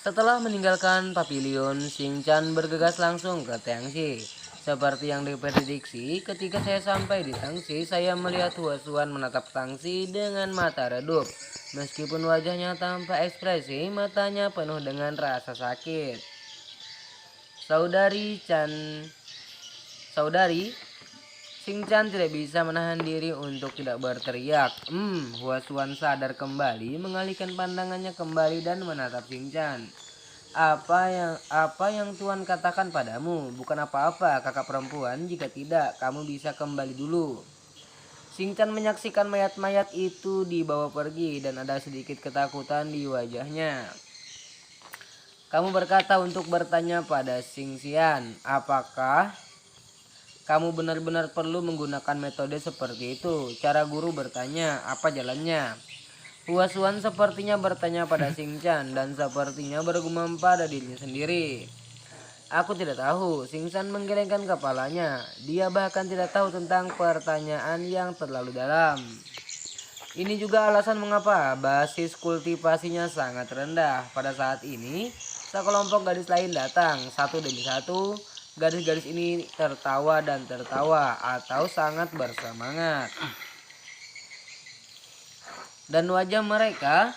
Setelah meninggalkan pavilion, Shinchan bergegas langsung ke Tiangxi. Seperti yang diprediksi, ketika saya sampai di Tangxi, saya melihat Huasuan menatap Tangxi dengan mata redup. Meskipun wajahnya tanpa ekspresi, matanya penuh dengan rasa sakit. Saudari Chan, saudari, Shinchan tidak bisa menahan diri untuk tidak berteriak. Huasuan sadar kembali, mengalihkan pandangannya kembali dan menatap Shinchan. Apa yang Tuan katakan padamu bukan apa-apa, kakak perempuan. Jika tidak, kamu bisa kembali dulu. Shinchan menyaksikan mayat-mayat itu dibawa pergi dan ada sedikit ketakutan di wajahnya. Kamu berkata untuk bertanya pada Xingxian, apakah kamu benar-benar perlu menggunakan metode seperti itu? Cara guru bertanya, apa jalannya? Huasuan sepertinya bertanya pada Shinchan dan sepertinya bergumam pada dirinya sendiri. Aku tidak tahu. Shinchan menggelengkan kepalanya. Dia bahkan tidak tahu tentang pertanyaan yang terlalu dalam. Ini juga alasan mengapa basis kultivasinya sangat rendah. Pada saat ini, sekelompok gadis lain datang, satu demi satu. Gadis-gadis ini tertawa dan tertawa atau sangat bersemangat. Dan wajah mereka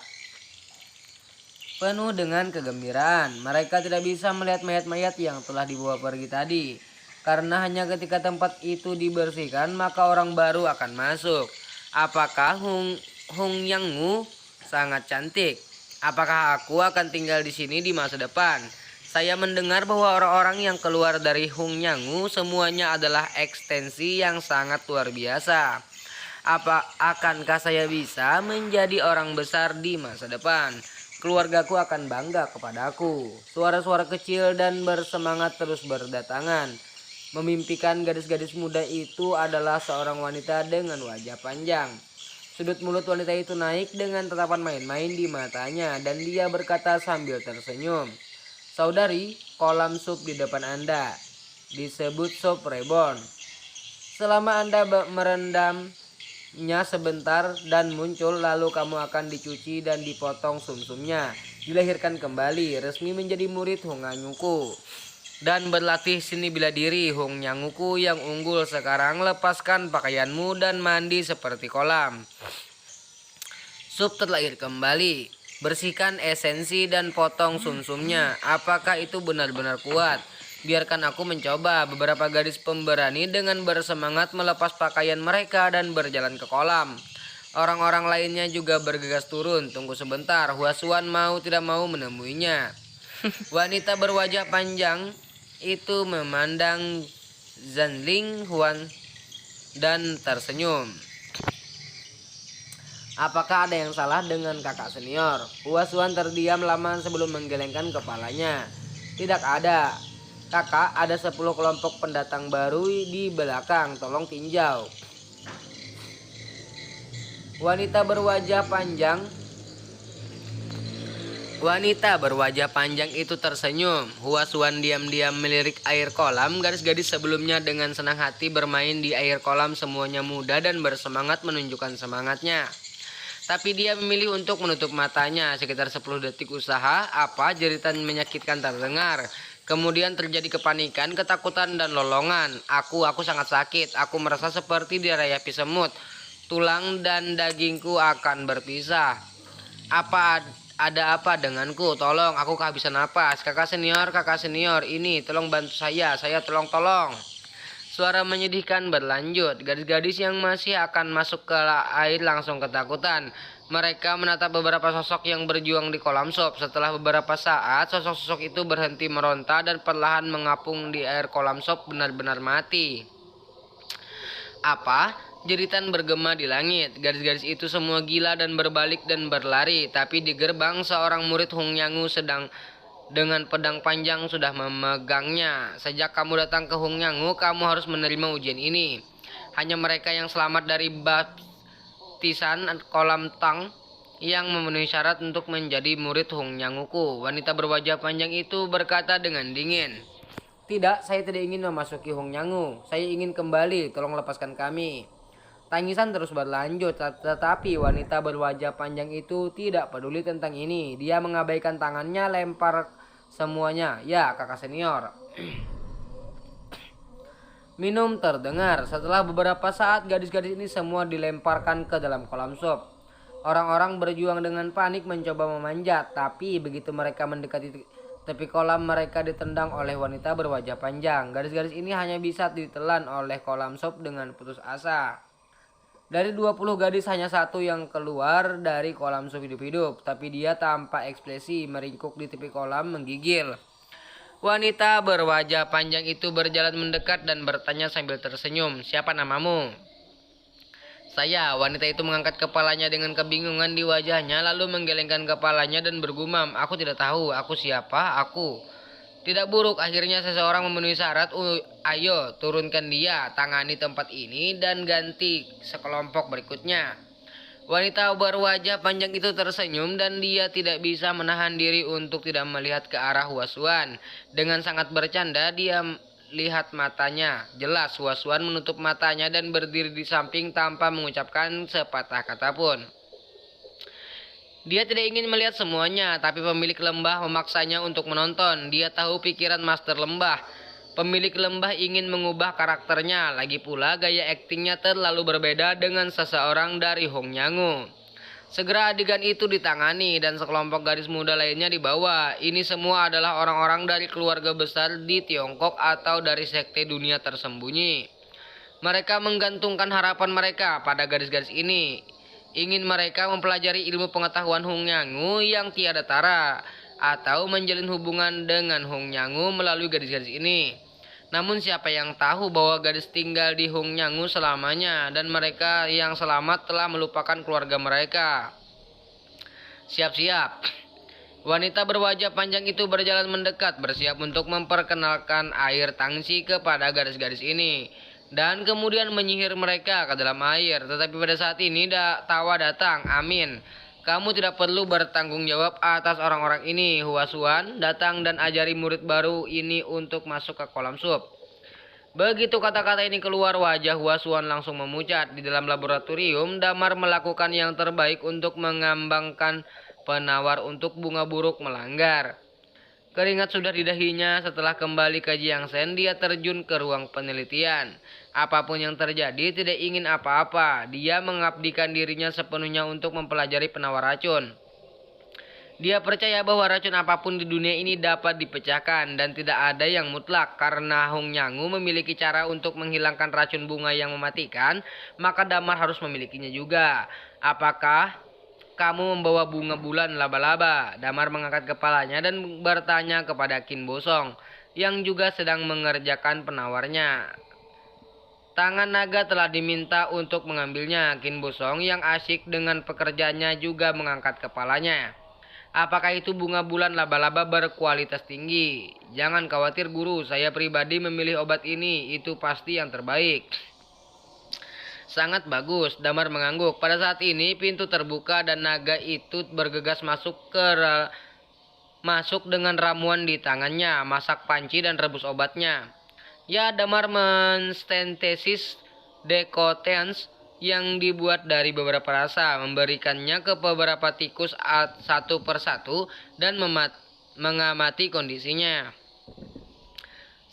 penuh dengan kegembiraan. Mereka tidak bisa melihat mayat-mayat yang telah dibawa pergi tadi. Karena hanya ketika tempat itu dibersihkan, maka orang baru akan masuk. Apakah Hung Yangmu sangat cantik? Apakah aku akan tinggal di sini di masa depan? Saya mendengar bahwa orang-orang yang keluar dari Hung Yangmu semuanya adalah ekstensi yang sangat luar biasa. Akankah saya bisa menjadi orang besar di masa depan? Keluargaku akan bangga kepadaku. Suara-suara kecil dan bersemangat terus berdatangan. Memimpikan gadis-gadis muda itu adalah seorang wanita dengan wajah panjang. Sudut mulut wanita itu naik dengan tatapan main-main di matanya dan dia berkata sambil tersenyum. Saudari, kolam sup di depan Anda disebut sup reborn. Selama Anda merendamnya sebentar dan muncul, lalu kamu akan dicuci dan dipotong sumsumnya. Dilahirkan kembali, resmi menjadi murid Hung Nyanguku. Dan berlatih seni bela diri Hung Nyanguku yang unggul. Sekarang lepaskan pakaianmu dan mandi seperti kolam. Sup terlahir kembali. Bersihkan esensi dan potong sumsumnya. Apakah itu benar-benar kuat? Biarkan aku mencoba. Beberapa gadis pemberani dengan bersemangat melepas pakaian mereka dan berjalan ke kolam. Orang-orang lainnya juga bergegas turun. Tunggu sebentar, Huasuan mau tidak mau menemuinya. Wanita berwajah panjang itu memandang Zanling Huan dan tersenyum. Apakah ada yang salah dengan kakak senior? Huasuan terdiam lama sebelum menggelengkan kepalanya. Tidak ada. Kakak, ada 10 kelompok pendatang baru di belakang. Tolong tinjau. Wanita berwajah panjang itu tersenyum. Huasuan diam-diam melirik air kolam. Gadis-gadis sebelumnya dengan senang hati bermain di air kolam. Semuanya muda dan bersemangat menunjukkan semangatnya. Tapi dia memilih untuk menutup matanya. Sekitar 10 detik usaha, jeritan menyakitkan terdengar. Kemudian terjadi kepanikan, ketakutan, dan lolongan. Aku sangat sakit. Aku merasa seperti dirayapi semut. Tulang dan dagingku akan berpisah. Ada apa denganku? Tolong, aku kehabisan napas. Kakak senior, ini tolong bantu saya tolong. Suara menyedihkan berlanjut. Gadis-gadis yang masih akan masuk ke air langsung ketakutan. Mereka menatap beberapa sosok yang berjuang di kolam sup. Setelah beberapa saat, sosok-sosok itu berhenti meronta dan perlahan mengapung di air kolam sup benar-benar mati. Jeritan bergema di langit. Gadis-gadis itu semua gila dan berbalik dan berlari. Tapi di gerbang, seorang murid Hung Nyangu sedang dengan pedang panjang sudah memegangnya. Sejak kamu datang ke Hung Nyangu, kamu harus menerima ujian ini. Hanya mereka yang selamat dari baptisan kolam Tang yang memenuhi syarat untuk menjadi murid Hung Nyanguku. Wanita berwajah panjang itu berkata dengan dingin. Tidak, saya tidak ingin memasuki Hung Nyangu. Saya ingin kembali, tolong lepaskan kami. Tangisan terus berlanjut, tetapi wanita berwajah panjang itu tidak peduli tentang ini. Dia mengabaikan tangannya, lempar semuanya. Ya, kakak senior. Minum terdengar. Setelah beberapa saat, gadis-gadis ini semua dilemparkan ke dalam kolam sup. Orang-orang berjuang dengan panik mencoba memanjat, tapi begitu mereka mendekati tepi kolam, mereka ditendang oleh wanita berwajah panjang. Gadis-gadis ini hanya bisa ditelan oleh kolam sup dengan putus asa. Dari 20 gadis hanya satu yang keluar dari kolam sup hidup-hidup, tapi dia tanpa ekspresi meringkuk di tepi kolam menggigil. Wanita berwajah panjang itu berjalan mendekat dan bertanya sambil tersenyum, "Siapa namamu?" "Saya." Wanita itu mengangkat kepalanya dengan kebingungan di wajahnya, lalu menggelengkan kepalanya dan bergumam, "Aku tidak tahu, aku siapa, aku." Tidak buruk, akhirnya seseorang memenuhi syarat. Ayo, turunkan dia, tangani tempat ini, dan ganti sekelompok berikutnya. Wanita berwajah panjang itu tersenyum dan dia tidak bisa menahan diri untuk tidak melihat ke arah Huasuan. Dengan sangat bercanda, dia lihat matanya. Jelas, Huasuan menutup matanya dan berdiri di samping tanpa mengucapkan sepatah kata pun. Dia tidak ingin melihat semuanya, tapi pemilik lembah memaksanya untuk menonton. Dia tahu pikiran master lembah. Pemilik lembah ingin mengubah karakternya, lagi pula gaya aktingnya terlalu berbeda dengan seseorang dari Hongyangu. Segera adegan itu ditangani dan sekelompok gadis muda lainnya dibawa. Ini semua adalah orang-orang dari keluarga besar di Tiongkok atau dari sekte dunia tersembunyi. Mereka menggantungkan harapan mereka pada gadis-gadis ini. Ingin mereka mempelajari ilmu pengetahuan Hongyangu yang tiada tara, atau menjalin hubungan dengan Hongyangu melalui gadis-gadis ini. Namun siapa yang tahu bahwa gadis tinggal di Hongyangu selamanya, dan mereka yang selamat telah melupakan keluarga mereka. Siap-siap. Wanita berwajah panjang itu berjalan mendekat, bersiap untuk memperkenalkan air tangsi kepada gadis-gadis ini, dan kemudian menyihir mereka ke dalam air. Tetapi pada saat ini tawa datang. "Amin. Kamu tidak perlu bertanggung jawab atas orang-orang ini. Huasuan, datang dan ajari murid baru ini untuk masuk ke kolam sup." Begitu kata-kata ini keluar, wajah Huasuan langsung memucat. Di dalam laboratorium, Damar melakukan yang terbaik untuk mengambangkan penawar untuk bunga buruk melanggar. Keringat sudah di dahinya. Setelah kembali ke Jiangsen, dia terjun ke ruang penelitian. Apapun yang terjadi, tidak ingin apa-apa. Dia mengabdikan dirinya sepenuhnya untuk mempelajari penawar racun. Dia percaya bahwa racun apapun di dunia ini dapat dipecahkan dan tidak ada yang mutlak. Karena Hongyangu memiliki cara untuk menghilangkan racun bunga yang mematikan, maka Damar harus memilikinya juga. "Apakah kamu membawa bunga bulan laba-laba?" Damar mengangkat kepalanya dan bertanya kepada Qin Bosong, yang juga sedang mengerjakan penawarnya. Tangan naga telah diminta untuk mengambilnya. Qin Bosong yang asyik dengan pekerjaannya juga mengangkat kepalanya. "Apakah itu bunga bulan laba-laba berkualitas tinggi?" "Jangan khawatir guru, saya pribadi memilih obat ini, itu pasti yang terbaik." "Sangat bagus." Damar mengangguk. Pada saat ini pintu terbuka dan naga itu bergegas masuk dengan ramuan di tangannya, masak panci dan rebus obatnya. Ya, Damar mensintesis decotens yang dibuat dari beberapa rasa, memberikannya ke beberapa tikus satu persatu dan mengamati kondisinya.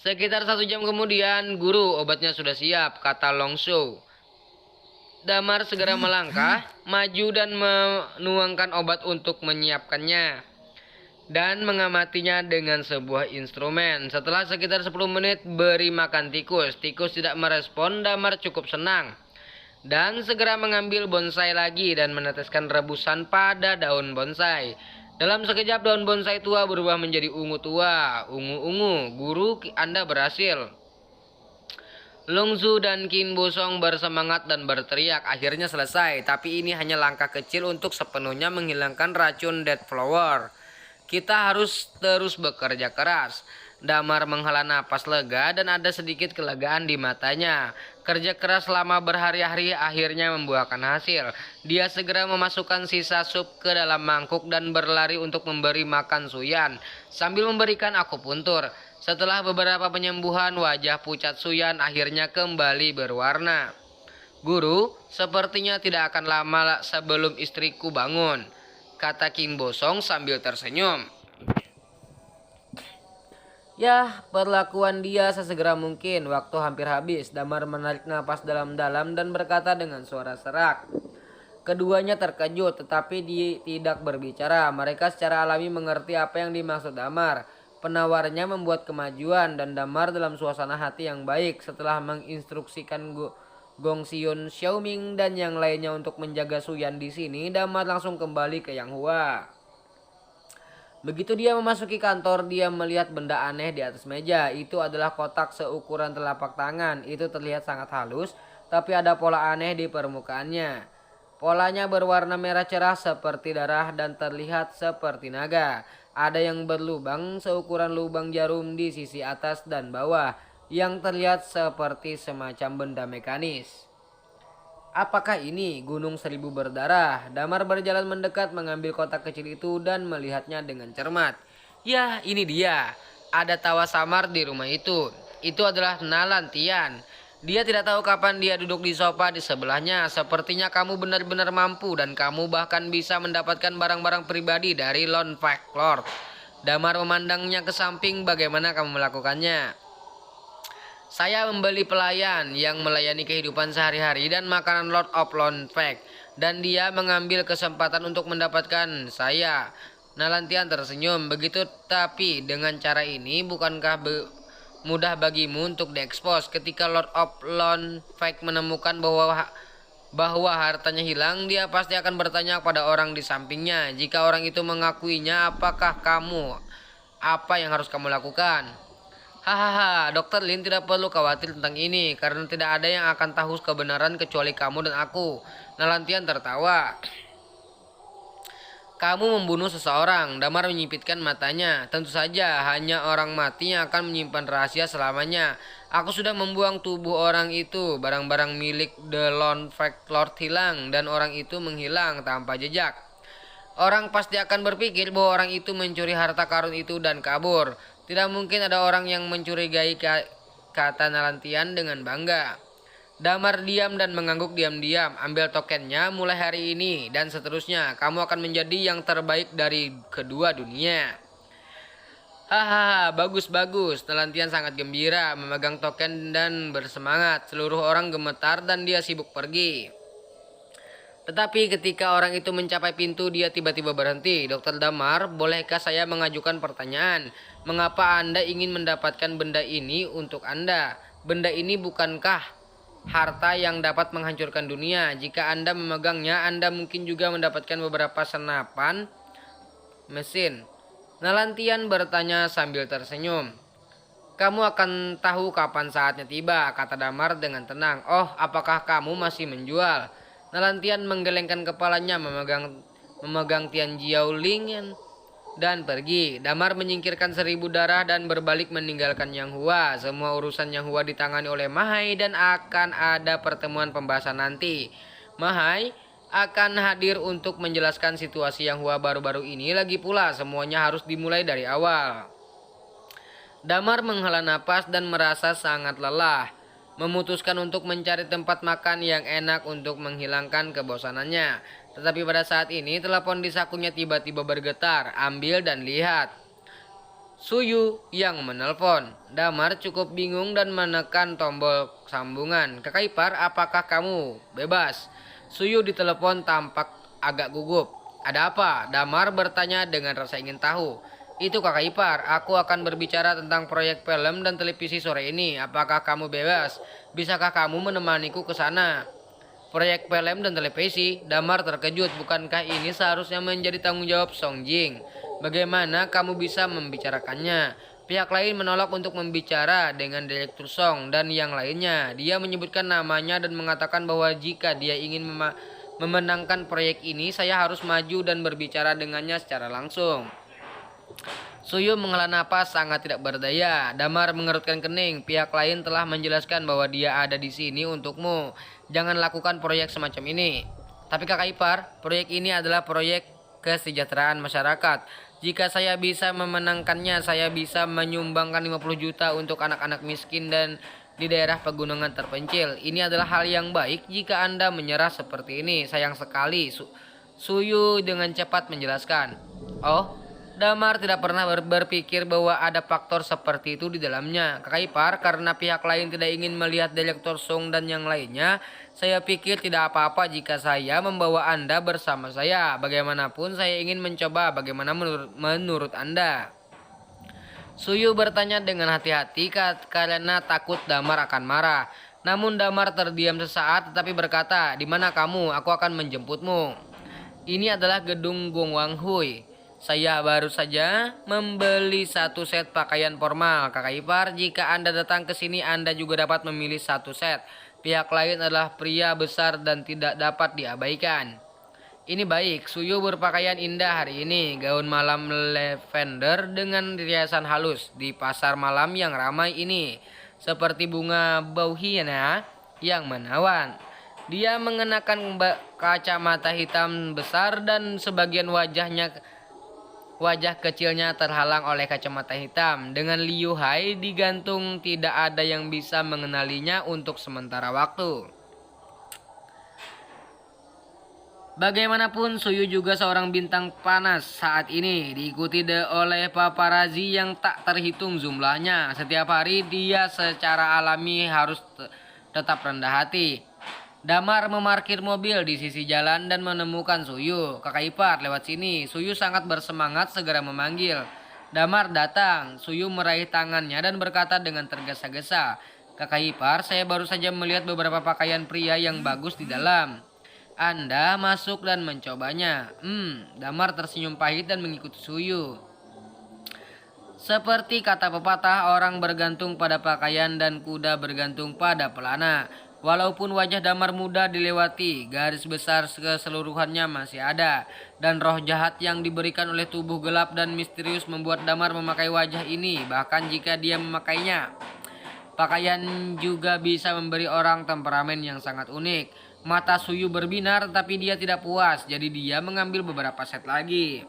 Sekitar 1 jam kemudian, "Guru, obatnya sudah siap," kata Long Shou. Damar segera melangkah, maju dan menuangkan obat untuk menyiapkannya dan mengamatinya dengan sebuah instrumen. Setelah sekitar 10 menit beri makan tikus. Tikus tidak merespon. Damar cukup senang dan segera mengambil bonsai lagi dan meneteskan rebusan pada daun bonsai. Dalam sekejap daun bonsai tua berubah menjadi ungu tua. "Ungu-ungu, guru, Anda berhasil." Lungzu dan Qin Bosong bersemangat dan berteriak, "Akhirnya selesai, tapi ini hanya langkah kecil untuk sepenuhnya menghilangkan racun Dead Flower. Kita harus terus bekerja keras." Damar menghela napas lega dan ada sedikit kelegaan di matanya. Kerja keras selama berhari-hari akhirnya membuahkan hasil. Dia segera memasukkan sisa sup ke dalam mangkuk dan berlari untuk memberi makan Suyan sambil memberikan akupuntur. Setelah beberapa penyembuhan, wajah pucat Suyan akhirnya kembali berwarna. Guru, sepertinya tidak akan lama sebelum istriku bangun, kata Kim Bosong sambil tersenyum. Yah, perlakuan dia sesegera mungkin. Waktu hampir habis. Damar menarik napas dalam-dalam dan berkata dengan suara serak. Keduanya terkejut, tetapi tidak berbicara. Mereka secara alami mengerti apa yang dimaksud Damar. Penawarnya membuat kemajuan dan Damar dalam suasana hati yang baik. Setelah menginstruksikan Gong Xion, Xiaoming dan yang lainnya untuk menjaga Suyan di sini, Damar langsung kembali ke Yang Hua. Begitu dia memasuki kantor, dia melihat benda aneh di atas meja. Itu adalah kotak seukuran telapak tangan. Itu terlihat sangat halus, tapi ada pola aneh di permukaannya. Polanya berwarna merah cerah seperti darah dan terlihat seperti naga. Ada yang berlubang seukuran lubang jarum di sisi atas dan bawah, yang terlihat seperti semacam benda mekanis. Apakah ini gunung seribu berdarah? Damar berjalan mendekat mengambil kotak kecil itu dan melihatnya dengan cermat. Ya, ini dia. Ada tawa samar di rumah itu. Itu adalah Nalantian. Dia tidak tahu kapan dia duduk di sofa di sebelahnya. Sepertinya kamu benar-benar mampu dan kamu bahkan bisa mendapatkan barang-barang pribadi dari Lone Fake Lord. Damar memandangnya ke samping. Bagaimana kamu melakukannya? Saya membeli pelayan yang melayani kehidupan sehari-hari dan makanan Lord of Lone Fake, dan dia mengambil kesempatan untuk mendapatkan saya. Nalantian tersenyum. Begitu, tapi dengan cara ini bukankah mudah bagimu untuk diekspos? Ketika Lord of Lone Fake menemukan bahwa hartanya hilang, dia pasti akan bertanya pada orang di sampingnya. Jika orang itu mengakuinya, apa yang harus kamu lakukan? Hahaha, Dokter Lin tidak perlu khawatir tentang ini, karena tidak ada yang akan tahu kebenaran kecuali kamu dan aku. Nalantian tertawa. Kamu membunuh seseorang. Damar menyipitkan matanya. Tentu saja, hanya orang mati yang akan menyimpan rahasia selamanya. Aku sudah membuang tubuh orang itu. Barang-barang milik The Lone Fake Lord hilang, dan orang itu menghilang tanpa jejak. Orang pasti akan berpikir bahwa orang itu mencuri harta karun itu dan kabur. Tidak mungkin ada orang yang mencurigai, kata Nalantian dengan bangga. Damar diam dan mengangguk diam-diam. Ambil tokennya mulai hari ini dan seterusnya. Kamu akan menjadi yang terbaik dari kedua dunia. Hahaha, bagus-bagus. Nalantian sangat gembira memegang token dan bersemangat. Seluruh orang gemetar dan dia sibuk pergi. Tetapi ketika orang itu mencapai pintu, dia tiba-tiba berhenti. Dokter Damar, bolehkah saya mengajukan pertanyaan? Mengapa Anda ingin mendapatkan benda ini untuk Anda? Benda ini bukankah harta yang dapat menghancurkan dunia? Jika Anda memegangnya, Anda mungkin juga mendapatkan beberapa senapan mesin. Nalantian bertanya sambil tersenyum. Kamu akan tahu kapan saatnya tiba, kata Damar dengan tenang. Oh, apakah kamu masih menjual? Nalantian menggelengkan kepalanya memegang Tian Jiaoling dan pergi. Damar menyingkirkan 1000 darah dan berbalik meninggalkan Yang Hua. Semua urusan Yang Hua ditangani oleh Mahai dan akan ada pertemuan pembahasan nanti. Mahai akan hadir untuk menjelaskan situasi Yang Hua baru-baru ini. Lagi pula semuanya harus dimulai dari awal. Damar menghela napas dan merasa sangat lelah. Memutuskan untuk mencari tempat makan yang enak untuk menghilangkan kebosanannya. Tetapi pada saat ini telepon di sakunya tiba-tiba bergetar. Ambil dan lihat. Suyu yang menelpon. Damar cukup bingung dan menekan tombol sambungan. Kakak ipar, apakah kamu bebas? Suyu ditelepon tampak agak gugup. Ada apa? Damar bertanya dengan rasa ingin tahu. Itu kakak ipar, aku akan berbicara tentang proyek film dan televisi sore ini. Apakah kamu bebas? Bisakah kamu menemaniku ke sana? Proyek film dan televisi? Damar terkejut. Bukankah ini seharusnya menjadi tanggung jawab Song Jing? Bagaimana kamu bisa membicarakannya? Pihak lain menolak untuk membicara dengan Direktur Song dan yang lainnya. Dia menyebutkan namanya dan mengatakan bahwa jika dia ingin memenangkan proyek ini, saya harus maju dan berbicara dengannya secara langsung. Suyu menghela napas sangat tidak berdaya. Damar mengerutkan kening. Pihak lain telah menjelaskan bahwa dia ada di sini untukmu. Jangan lakukan proyek semacam ini. Tapi kakak ipar, proyek ini adalah proyek kesejahteraan masyarakat. Jika saya bisa memenangkannya, saya bisa menyumbangkan 50 juta untuk anak-anak miskin dan di daerah pegunungan terpencil. Ini adalah hal yang baik jika Anda menyerah seperti ini. Sayang sekali, Suyu dengan cepat menjelaskan. Oh, Damar tidak pernah berpikir bahwa ada faktor seperti itu di dalamnya. Kakak ipar, karena pihak lain tidak ingin melihat Direktur Song dan yang lainnya, saya pikir tidak apa-apa jika saya membawa Anda bersama saya. Bagaimanapun saya ingin mencoba. Bagaimana menurut Anda? Suyu bertanya dengan hati-hati karena takut Damar akan marah. Namun Damar terdiam sesaat tetapi berkata, "Di mana kamu? Aku akan menjemputmu." Ini adalah gedung Gongwang Hui. Saya baru saja membeli satu set pakaian formal. Kakak ipar, jika Anda datang ke sini Anda juga dapat memilih satu set. Pihak lain adalah pria besar dan tidak dapat diabaikan. Ini baik, Suyu berpakaian indah hari ini. Gaun malam lavender dengan riasan halus di pasar malam yang ramai ini. Seperti bunga bauhiana yang menawan. Dia mengenakan kacamata hitam besar dan sebagian wajah kecilnya terhalang oleh kacamata hitam. Dengan Liu Hai digantung, tidak ada yang bisa mengenalinya untuk sementara waktu. Bagaimanapun Suyu juga seorang bintang panas saat ini, diikuti oleh paparazzi yang tak terhitung jumlahnya. Setiap hari dia secara alami harus tetap rendah hati. Damar memarkir mobil di sisi jalan dan menemukan Suyu. "Kakak ipar, lewat sini." Suyu sangat bersemangat segera memanggil. Damar datang. Suyu meraih tangannya dan berkata dengan tergesa-gesa, "Kakak ipar, saya baru saja melihat beberapa pakaian pria yang bagus di dalam. Anda masuk dan mencobanya." Damar tersenyum pahit dan mengikuti Suyu. Seperti kata pepatah, orang bergantung pada pakaian dan kuda bergantung pada pelana. Walaupun wajah Damar mudah dilewati, garis besar keseluruhannya masih ada. Dan roh jahat yang diberikan oleh tubuh gelap dan misterius membuat Damar memakai wajah ini, bahkan jika dia memakainya. Pakaian juga bisa memberi orang temperamen yang sangat unik. Mata Suyu berbinar tapi dia tidak puas, jadi dia mengambil beberapa set lagi.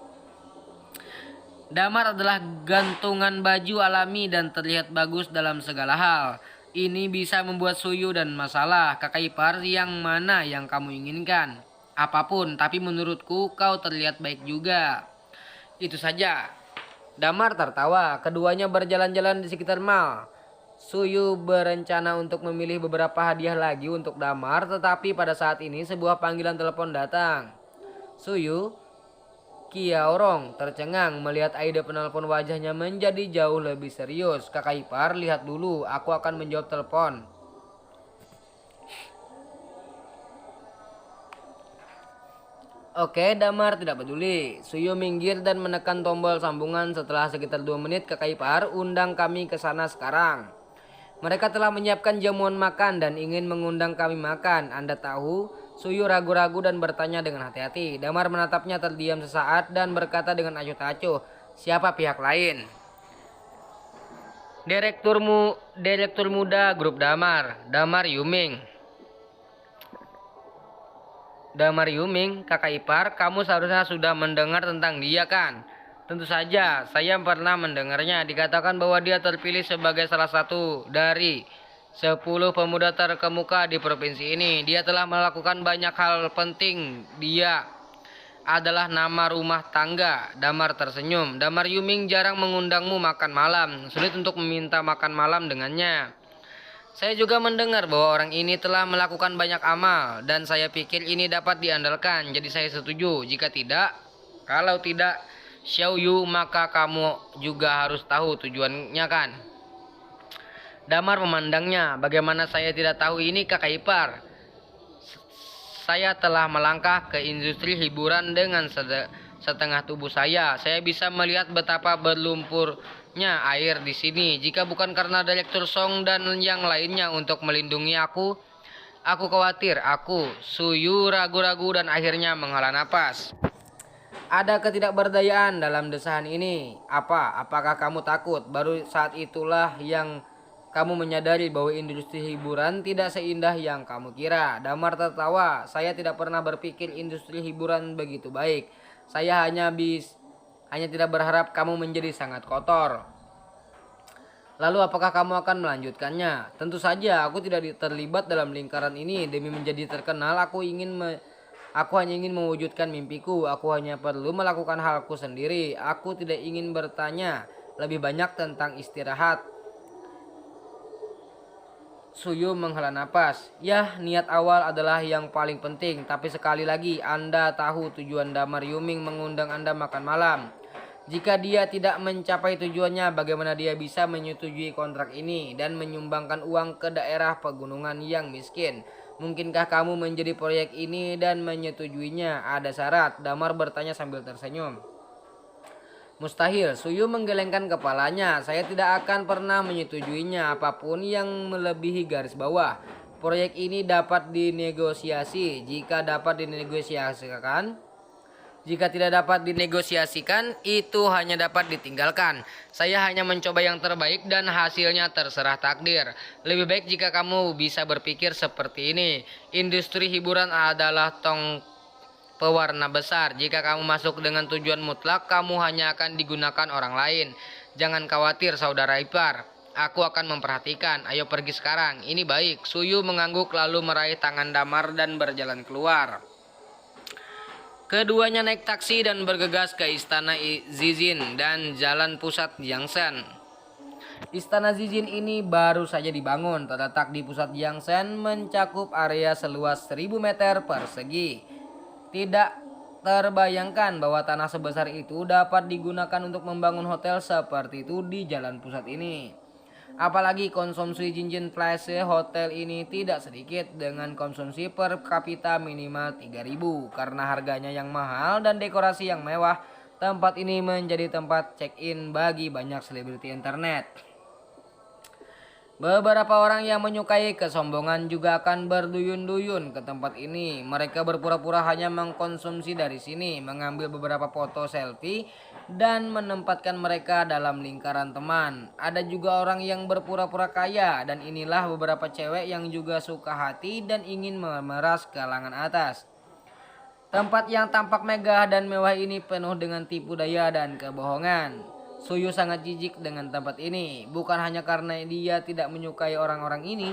Damar adalah gantungan baju alami dan terlihat bagus dalam segala hal. Ini bisa membuat Suyu dan masalah. "Kakak ipar, yang mana yang kamu inginkan?" "Apapun, tapi menurutku kau terlihat baik juga." "Itu saja." Damar tertawa. Keduanya berjalan-jalan di sekitar mall. Suyu berencana untuk memilih beberapa hadiah lagi untuk Damar, tetapi pada saat ini sebuah panggilan telepon datang. "Suyu?" Kiaorong tercengang melihat Aida penelpon, wajahnya menjadi jauh lebih serius. "Kakak ipar, lihat dulu, aku akan menjawab telepon." Oke, Damar tidak peduli. Suyu minggir dan menekan tombol sambungan. Setelah sekitar 2 menit, "Kakak ipar, undang kami ke sana sekarang. Mereka telah menyiapkan jamuan makan dan ingin mengundang kami makan. Anda tahu?" Suyu ragu-ragu dan bertanya dengan hati-hati. Damar menatapnya terdiam sesaat dan berkata dengan acuh-acuh, "Siapa pihak lain?" Direktur muda grup Damar, Damar Yuming. "Damar Yuming, kakak ipar, kamu seharusnya sudah mendengar tentang dia kan?" "Tentu saja, saya pernah mendengarnya. Dikatakan bahwa dia terpilih sebagai salah satu dari 10 pemuda terkemuka di provinsi ini. Dia telah melakukan banyak hal penting. Dia adalah nama rumah tangga." Damar tersenyum. "Damar Yuming jarang mengundangmu makan malam. Sulit untuk meminta makan malam dengannya." "Saya juga mendengar bahwa orang ini telah melakukan banyak amal, dan saya pikir ini dapat diandalkan. Jadi saya setuju. Kalau tidak Xiao Yu, maka kamu juga harus tahu tujuannya kan?" Damar memandangnya. "Bagaimana saya tidak tahu ini, kakak ipar? Saya telah melangkah ke industri hiburan dengan setengah tubuh saya. Saya bisa melihat betapa berlumpurnya air di sini. Jika bukan karena Direktur Song dan yang lainnya untuk melindungi aku khawatir." Suyu ragu-ragu dan akhirnya menghela napas. Ada ketidakberdayaan dalam desahan ini. Apakah kamu takut? Baru saat itulah yang kamu menyadari bahwa industri hiburan tidak seindah yang kamu kira. Damar tertawa. "Saya tidak pernah berpikir industri hiburan begitu baik. Saya hanya tidak berharap kamu menjadi sangat kotor." Lalu apakah kamu akan melanjutkannya? Tentu saja, aku tidak terlibat dalam lingkaran ini demi menjadi terkenal. Aku hanya ingin mewujudkan mimpiku. Aku hanya perlu melakukan halku sendiri. Aku tidak ingin bertanya lebih banyak tentang istirahat. Suyu menghela napas. Ya, niat awal adalah yang paling penting. Tapi sekali lagi, Anda tahu tujuan Damar Yuming mengundang Anda makan malam. Jika dia tidak mencapai tujuannya, bagaimana dia bisa menyetujui kontrak ini dan menyumbangkan uang ke daerah pegunungan yang miskin? Mungkinkah kamu menjadi proyek ini dan menyetujuinya? Ada syarat, Damar bertanya sambil tersenyum. Mustahil, Suyu menggelengkan kepalanya. Saya tidak akan pernah menyetujuinya apapun yang melebihi garis bawah. Proyek ini dapat dinegosiasi. Jika tidak dapat dinegosiasikan, itu hanya dapat ditinggalkan. Saya hanya mencoba yang terbaik dan hasilnya terserah takdir. Lebih baik jika kamu bisa berpikir seperti ini. Industri hiburan adalah tong pewarna besar. Jika kamu masuk dengan tujuan mutlak, kamu hanya akan digunakan orang lain. Jangan khawatir, saudara ipar. Aku akan memperhatikan. Ayo pergi sekarang. Ini baik. Suyu mengangguk lalu meraih tangan Damar dan berjalan keluar. Keduanya naik taksi dan bergegas ke Istana Zizin dan Jalan Pusat Yangsan. Istana Zizin ini baru saja dibangun, terletak di pusat Yangsan, mencakup area seluas 1000 meter persegi. Tidak terbayangkan bahwa tanah sebesar itu dapat digunakan untuk membangun hotel seperti itu di jalan pusat ini. Apalagi konsumsi Jinjin Place hotel ini tidak sedikit dengan konsumsi per kapita minimal 3.000. Karena harganya yang mahal dan dekorasi yang mewah, tempat ini menjadi tempat check-in bagi banyak selebriti internet. Beberapa orang yang menyukai kesombongan juga akan berduyun-duyun ke tempat ini. Mereka berpura-pura hanya mengkonsumsi dari sini, mengambil beberapa foto selfie, dan menempatkan mereka dalam lingkaran teman. Ada juga orang yang berpura-pura kaya, dan inilah beberapa cewek yang juga suka hati dan ingin memeras kalangan atas. Tempat yang tampak megah dan mewah ini penuh dengan tipu daya dan kebohongan. Suyu sangat jijik dengan tempat ini, bukan hanya karena dia tidak menyukai orang-orang ini,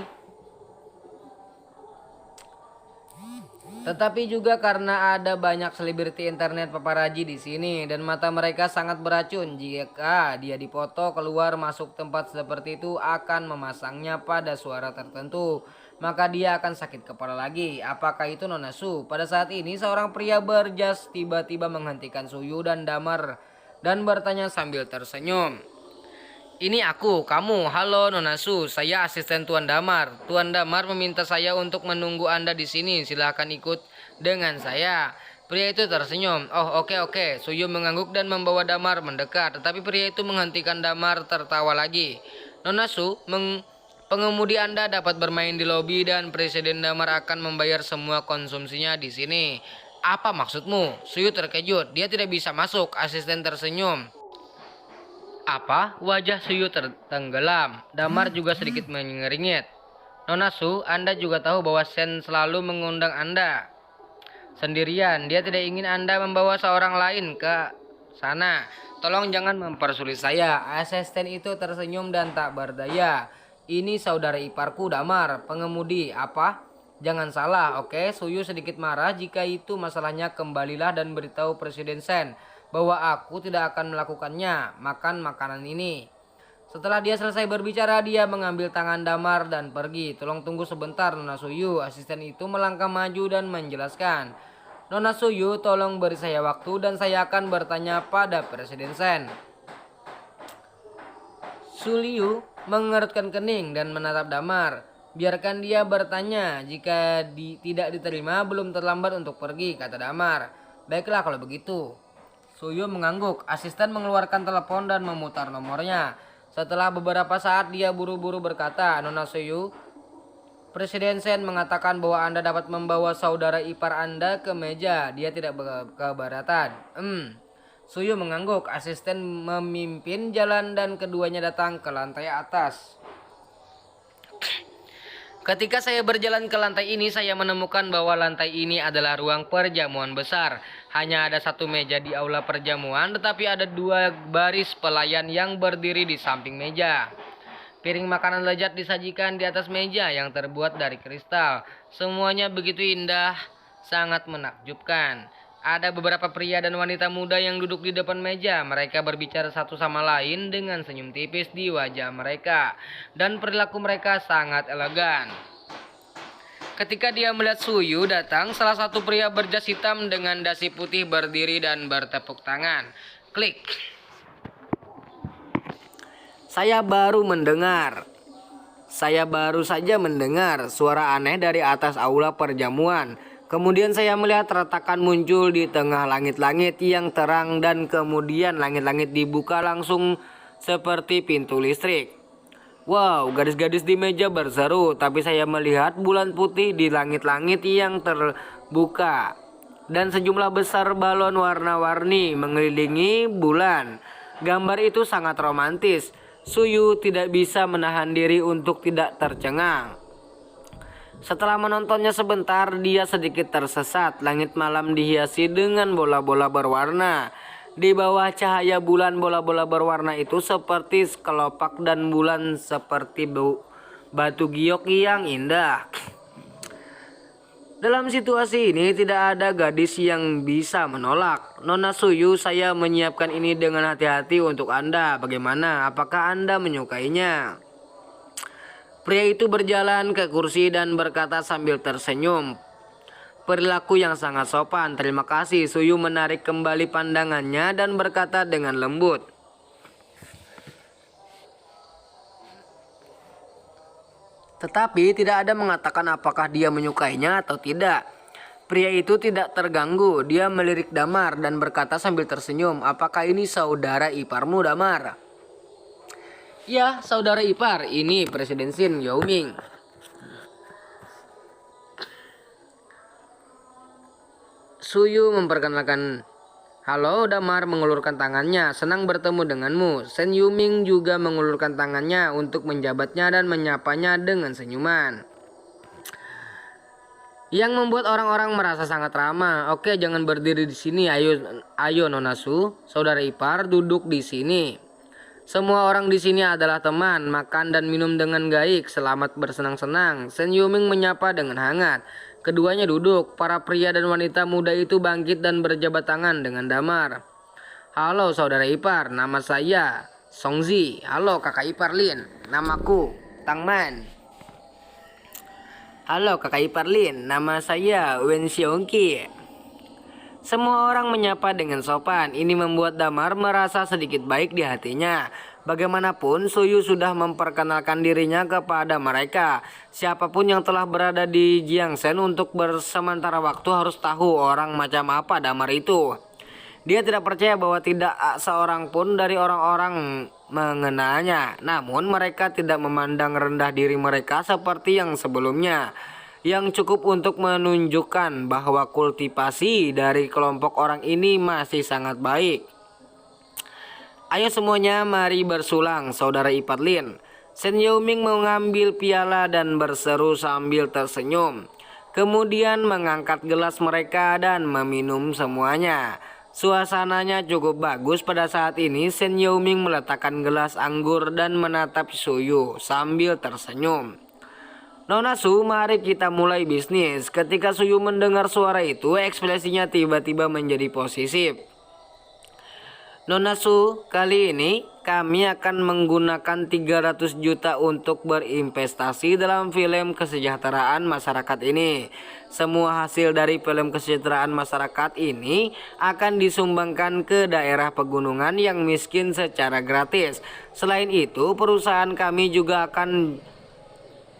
tetapi juga karena ada banyak selebriti internet paparazi di sini dan mata mereka sangat beracun. Jika dia dipoto keluar masuk tempat seperti itu akan memasangnya pada suara tertentu, maka dia akan sakit kepala lagi. Apakah itu Nona Su? Pada saat ini seorang pria berjas tiba-tiba menghentikan Suyu dan Damar dan bertanya sambil tersenyum. Ini aku, kamu. Halo Nona Su, saya asisten Tuan Damar. Tuan Damar meminta saya untuk menunggu Anda di sini. Silahkan ikut dengan saya. Pria itu tersenyum. Oh, oke. Suyu mengangguk dan membawa Damar mendekat. Tetapi pria itu menghentikan Damar tertawa lagi. Nona Su, pengemudi Anda dapat bermain di lobi dan Presiden Damar akan membayar semua konsumsinya di sini. Apa maksudmu? Suyu terkejut. Dia tidak bisa masuk. Asisten tersenyum. Apa? Wajah Suyu tertenggelam. Damar juga sedikit mengeringit. Nona Su, Anda juga tahu bahwa Sen selalu mengundang Anda sendirian. Dia tidak ingin Anda membawa seorang lain ke sana. Tolong jangan mempersulit saya. Asisten itu tersenyum dan tak berdaya. Ini saudara iparku Damar, pengemudi. Apa? Jangan salah, oke? Suyu sedikit marah. Jika itu masalahnya, kembalilah dan beritahu Presiden Sen bahwa aku tidak akan melakukannya. Makan makanan ini. Setelah dia selesai berbicara, dia mengambil tangan Damar dan pergi. Tolong tunggu sebentar, Nona Suyu. Asisten itu melangkah maju dan menjelaskan. Nona Suyu, tolong beri saya waktu dan saya akan bertanya pada Presiden Sen. Suliu mengerutkan kening dan menatap Damar. Biarkan dia bertanya. Jika tidak diterima, belum terlambat untuk pergi, kata Damar. Baiklah kalau begitu. Suyu mengangguk. Asisten mengeluarkan telepon dan memutar nomornya. Setelah beberapa saat dia buru-buru berkata, Nona Suyu, Presiden Sen mengatakan bahwa Anda dapat membawa saudara ipar Anda ke meja. Dia tidak keberatan. Suyu mengangguk. Asisten memimpin jalan dan keduanya datang ke lantai atas. Ketika saya berjalan ke lantai ini, saya menemukan bahwa lantai ini adalah ruang perjamuan besar. Hanya ada satu meja di aula perjamuan, tetapi ada 2 baris pelayan yang berdiri di samping meja. Piring makanan lezat disajikan di atas meja yang terbuat dari kristal. Semuanya begitu indah, sangat menakjubkan. Ada beberapa pria dan wanita muda yang duduk di depan meja. Mereka berbicara satu sama lain dengan senyum tipis di wajah mereka. Dan perilaku mereka sangat elegan. Ketika dia melihat Suyu datang, salah satu pria berjas hitam dengan dasi putih berdiri dan bertepuk tangan. Klik. Saya baru saja mendengar suara aneh dari atas aula perjamuan. Kemudian saya melihat retakan muncul di tengah langit-langit yang terang dan kemudian langit-langit dibuka langsung seperti pintu listrik. Wow, gadis-gadis di meja berseru, tapi saya melihat bulan putih di langit-langit yang terbuka dan sejumlah besar balon warna-warni mengelilingi bulan. Gambar itu sangat romantis. Suyu tidak bisa menahan diri untuk tidak tercengang. Setelah menontonnya sebentar, dia sedikit tersesat. Langit malam dihiasi dengan bola-bola berwarna. Di bawah cahaya bulan, bola-bola berwarna itu seperti kelopak dan bulan seperti batu giok yang indah. Dalam situasi ini tidak ada gadis yang bisa menolak. Nona Suyu, saya menyiapkan ini dengan hati-hati untuk Anda. Bagaimana? Apakah Anda menyukainya? Pria itu berjalan ke kursi dan berkata sambil tersenyum. Perilaku yang sangat sopan. Terima kasih. Suyu menarik kembali pandangannya dan berkata dengan lembut. Tetapi tidak ada mengatakan apakah dia menyukainya atau tidak. Pria itu tidak terganggu. Dia melirik Damar dan berkata sambil tersenyum, apakah ini saudara iparmu, Damar? Ya, saudara ipar. Ini Presiden Shin Yaoming. Suyu memperkenalkan. Halo, Damar mengulurkan tangannya. Senang bertemu denganmu. Shin Yaoming juga mengulurkan tangannya untuk menjabatnya dan menyapanya dengan senyuman. Yang membuat orang-orang merasa sangat ramah. Oke, jangan berdiri di sini. Ayo Nona Su, saudara ipar, duduk di sini. Semua orang di sini adalah teman, makan dan minum dengan baik, selamat bersenang-senang. Shin Yaoming menyapa dengan hangat. Keduanya duduk. Para pria dan wanita muda itu bangkit dan berjabat tangan dengan Damar. Halo saudara ipar, nama saya Songzi. Halo kakak ipar Lin, namaku Tangman. Halo kakak ipar Lin, nama saya Wen Xiongqi. Semua orang menyapa dengan sopan. Ini membuat Damar merasa sedikit baik di hatinya. Bagaimanapun, Suyu sudah memperkenalkan dirinya kepada mereka. Siapapun yang telah berada di Jiangsen untuk bersementara waktu harus tahu orang macam apa Damar itu. Dia tidak percaya bahwa tidak seorang pun dari orang-orang mengenalnya. Namun mereka tidak memandang rendah diri mereka seperti yang sebelumnya, yang cukup untuk menunjukkan bahwa kultivasi dari kelompok orang ini masih sangat baik. Ayo semuanya, mari bersulang, saudara ipar Lin. Shin Yaoming mengambil piala dan berseru sambil tersenyum. Kemudian mengangkat gelas mereka dan meminum semuanya. Suasananya cukup bagus pada saat ini. Shin Yaoming meletakkan gelas anggur dan menatap Suyu sambil tersenyum. Nona Su, mari kita mulai bisnis. Ketika Suyu mendengar suara itu, ekspresinya tiba-tiba menjadi posesif. Nona Su, kali ini kami akan menggunakan 300 juta untuk berinvestasi dalam film kesejahteraan masyarakat ini. Semua hasil dari film kesejahteraan masyarakat ini akan disumbangkan ke daerah pegunungan yang miskin secara gratis. Selain itu, perusahaan kami juga akan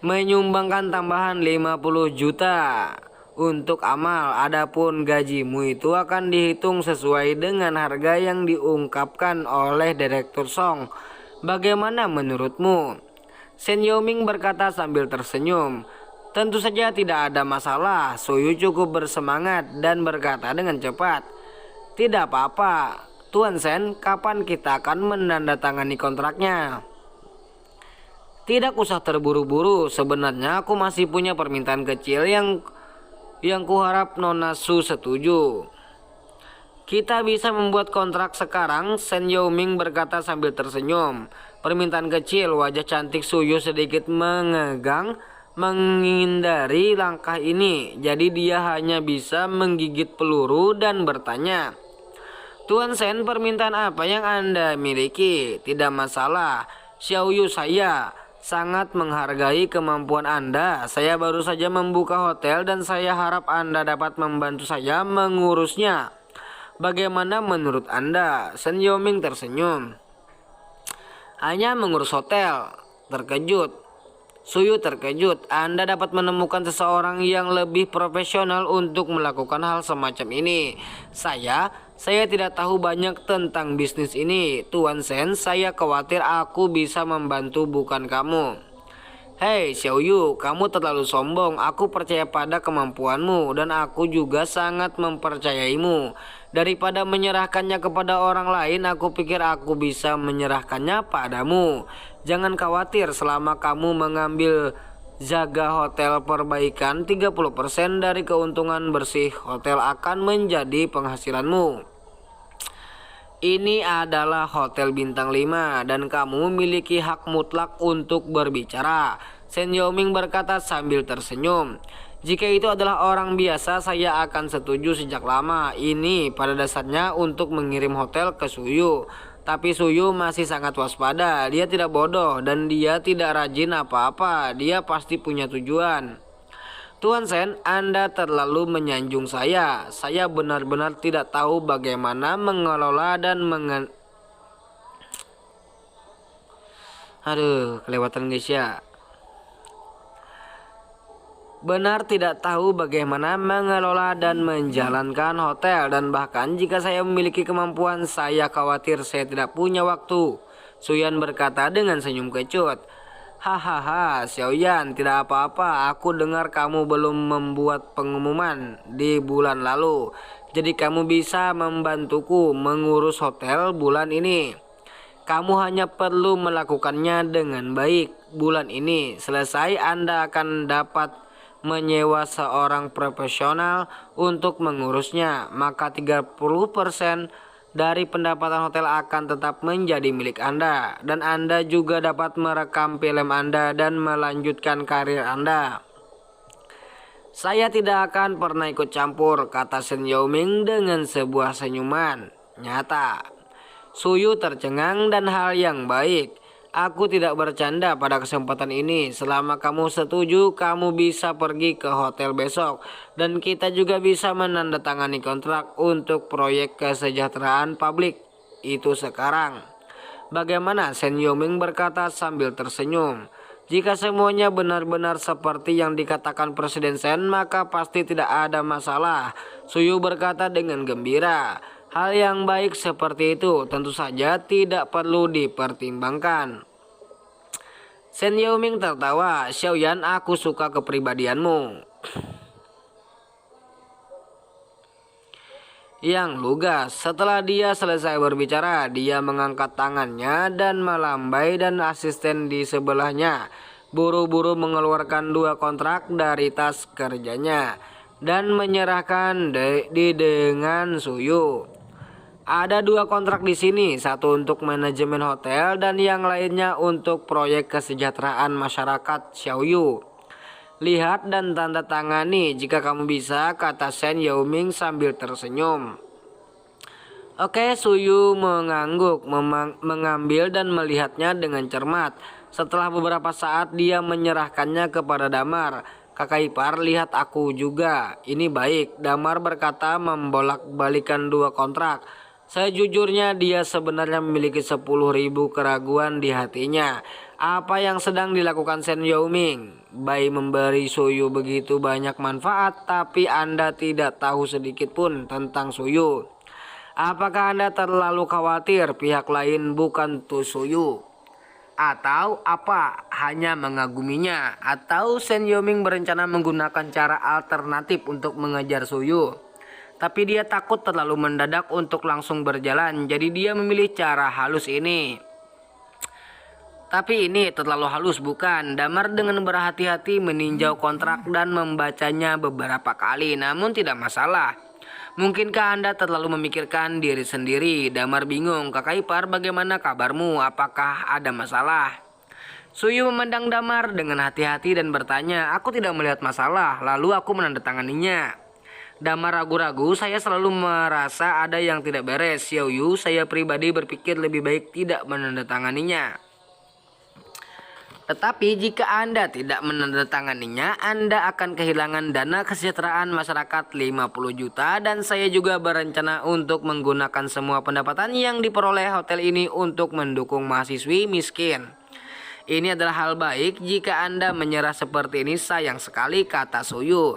menyumbangkan tambahan 50 juta untuk amal. Adapun gajimu itu akan dihitung sesuai dengan harga yang diungkapkan oleh Direktur Song. Bagaimana menurutmu? Shin Yaoming berkata sambil tersenyum. Tentu saja tidak ada masalah. Suyu cukup bersemangat dan berkata dengan cepat. Tidak apa-apa, Tuan Shen, kapan kita akan menandatangani kontraknya? Tidak usah terburu-buru. Sebenarnya aku masih punya permintaan kecil yang kuharap Nona Su setuju. Kita bisa membuat kontrak sekarang, Sen Yaoming berkata sambil tersenyum. Permintaan kecil, wajah cantik Suyu sedikit mengegang, menghindari langkah ini. Jadi dia hanya bisa menggigit peluru dan bertanya, Tuan Sen, permintaan apa yang Anda miliki? Tidak masalah, Xiaoyu, saya sangat menghargai kemampuan Anda. Saya baru saja membuka hotel dan saya harap Anda dapat membantu saya mengurusnya. Bagaimana menurut Anda? Sen Yaoming tersenyum. Hanya mengurus hotel? Terkejut. Suyu terkejut. Anda dapat menemukan seseorang yang lebih profesional untuk melakukan hal semacam ini. Saya tidak tahu banyak tentang bisnis ini. Tuan Sen, saya khawatir aku bisa membantu bukan kamu. Hei Xiaoyu, kamu terlalu sombong. Aku percaya pada kemampuanmu dan aku juga sangat mempercayaimu. Daripada menyerahkannya kepada orang lain, aku pikir aku bisa menyerahkannya padamu. Jangan khawatir, selama kamu mengambil jaga hotel perbaikan, 30% dari keuntungan bersih hotel akan menjadi penghasilanmu. Ini adalah hotel bintang 5 dan kamu memiliki hak mutlak untuk berbicara. Sen Yaoming berkata sambil tersenyum. Jika itu adalah orang biasa, saya akan setuju sejak lama. Ini pada dasarnya untuk mengirim hotel ke Suyu. Tapi Suyu masih sangat waspada. Dia tidak bodoh dan dia tidak rajin apa-apa. Dia pasti punya tujuan. Tuan Sen, Anda terlalu menyanjung saya. Saya benar-benar tidak tahu bagaimana mengelola dan kelewatan guys ya. Benar tidak tahu bagaimana mengelola dan menjalankan hotel, dan bahkan jika saya memiliki kemampuan, saya khawatir saya tidak punya waktu. Suyan berkata dengan senyum kecut. Hahaha, Xiaoyan, tidak apa-apa. Aku dengar kamu belum membuat pengumuman di bulan lalu. Jadi kamu bisa membantuku mengurus hotel bulan ini. Kamu hanya perlu melakukannya dengan baik. Bulan ini selesai, Anda akan dapat menyewa seorang profesional untuk mengurusnya. Maka 30% dari pendapatan hotel akan tetap menjadi milik Anda, dan Anda juga dapat merekam film Anda dan melanjutkan karir Anda. Saya tidak akan pernah ikut campur, kata Sen Yaoming dengan sebuah senyuman nyata. Suyu tercengang dan hal yang baik. Aku tidak bercanda pada kesempatan ini. Selama kamu setuju, kamu bisa pergi ke hotel besok. Dan kita juga bisa menandatangani kontrak untuk proyek kesejahteraan publik itu sekarang. Bagaimana? Sen Yaoming berkata sambil tersenyum. Jika semuanya benar-benar seperti yang dikatakan Presiden Sen, maka pasti tidak ada masalah. Suyu berkata dengan gembira. Hal yang baik seperti itu tentu saja tidak perlu dipertimbangkan. Sen Yaoming tertawa. Xiaoyan, aku suka kepribadianmu yang lugas. Setelah dia selesai berbicara, dia mengangkat tangannya dan melambai, dan asisten di sebelahnya buru-buru mengeluarkan 2 kontrak dari tas kerjanya dan menyerahkan dengan Suyu. Ada 2 kontrak di sini, satu untuk manajemen hotel dan yang lainnya untuk proyek kesejahteraan masyarakat Xiaoyu. Lihat dan tanda tangani jika kamu bisa, kata Sen Yaoming sambil tersenyum. Oke, Suyu mengangguk, mengambil dan melihatnya dengan cermat. Setelah beberapa saat dia menyerahkannya kepada Damar. Kakak ipar, lihat aku juga. Ini baik, Damar berkata membolak-balikan 2 kontrak. Sejujurnya dia sebenarnya memiliki 10.000 keraguan di hatinya. Apa yang sedang dilakukan Sen Yaoming? Bayi memberi Suyu begitu banyak manfaat, tapi Anda tidak tahu sedikit pun tentang Suyu. Apakah Anda terlalu khawatir pihak lain bukan tuh Suyu? Atau apa? Hanya mengaguminya? Atau Sen Yaoming berencana menggunakan cara alternatif untuk mengejar Suyu? Tapi dia takut terlalu mendadak untuk langsung berjalan, jadi dia memilih cara halus ini. Tapi ini terlalu halus bukan? Damar dengan berhati-hati meninjau kontrak dan membacanya beberapa kali, namun tidak masalah. Mungkinkah Anda terlalu memikirkan diri sendiri? Damar bingung. Kakak ipar, bagaimana kabarmu? Apakah ada masalah? Suyu memandang Damar dengan hati-hati dan bertanya, aku tidak melihat masalah, lalu aku menandatanganinya. Damar ragu-ragu, saya selalu merasa ada yang tidak beres. Xiaoyu, saya pribadi berpikir lebih baik tidak menandatanganinya. Tetapi jika Anda tidak menandatanganinya, Anda akan kehilangan dana kesejahteraan masyarakat 50 juta dan saya juga berencana untuk menggunakan semua pendapatan yang diperoleh hotel ini untuk mendukung mahasiswi miskin. Ini adalah hal baik jika Anda menyerah seperti ini, sayang sekali, kata Suyu.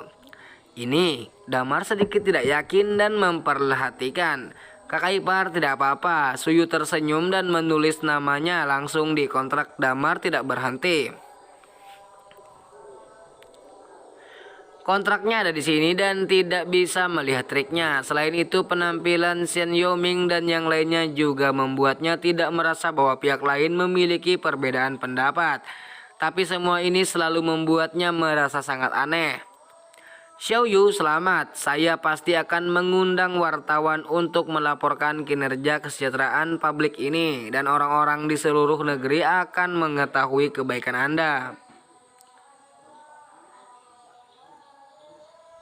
Ini Damar sedikit tidak yakin dan memperhatikan. Kakak ipar, tidak apa-apa. Suyu tersenyum dan menulis namanya langsung di kontrak. Damar tidak berhenti. Kontraknya ada di sini dan tidak bisa melihat triknya. Selain itu, penampilan Shen Yoming dan yang lainnya juga membuatnya tidak merasa bahwa pihak lain memiliki perbedaan pendapat. Tapi semua ini selalu membuatnya merasa sangat aneh. Xiaoyu, selamat. Saya pasti akan mengundang wartawan untuk melaporkan kinerja kesejahteraan publik ini dan orang-orang di seluruh negeri akan mengetahui kebaikan Anda.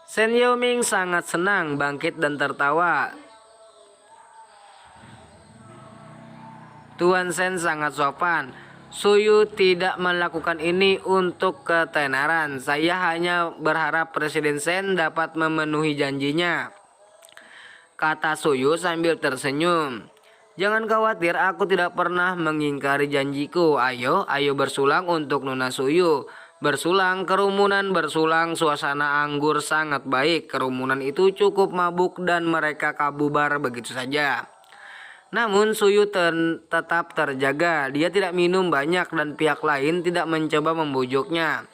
Shen Yoming sangat senang, bangkit dan tertawa. Tuan Shen sangat sopan. Suyu tidak melakukan ini untuk ketenaran. Saya hanya berharap Presiden Shen dapat memenuhi janjinya, kata Suyu sambil tersenyum. Jangan khawatir, aku tidak pernah mengingkari janjiku. Ayo bersulang untuk Nona Suyu. Bersulang, kerumunan bersulang, suasana anggur sangat baik. Kerumunan itu cukup mabuk dan mereka kabubar begitu saja. Namun Suyu tetap terjaga. Dia tidak minum banyak dan pihak lain tidak mencoba membujuknya.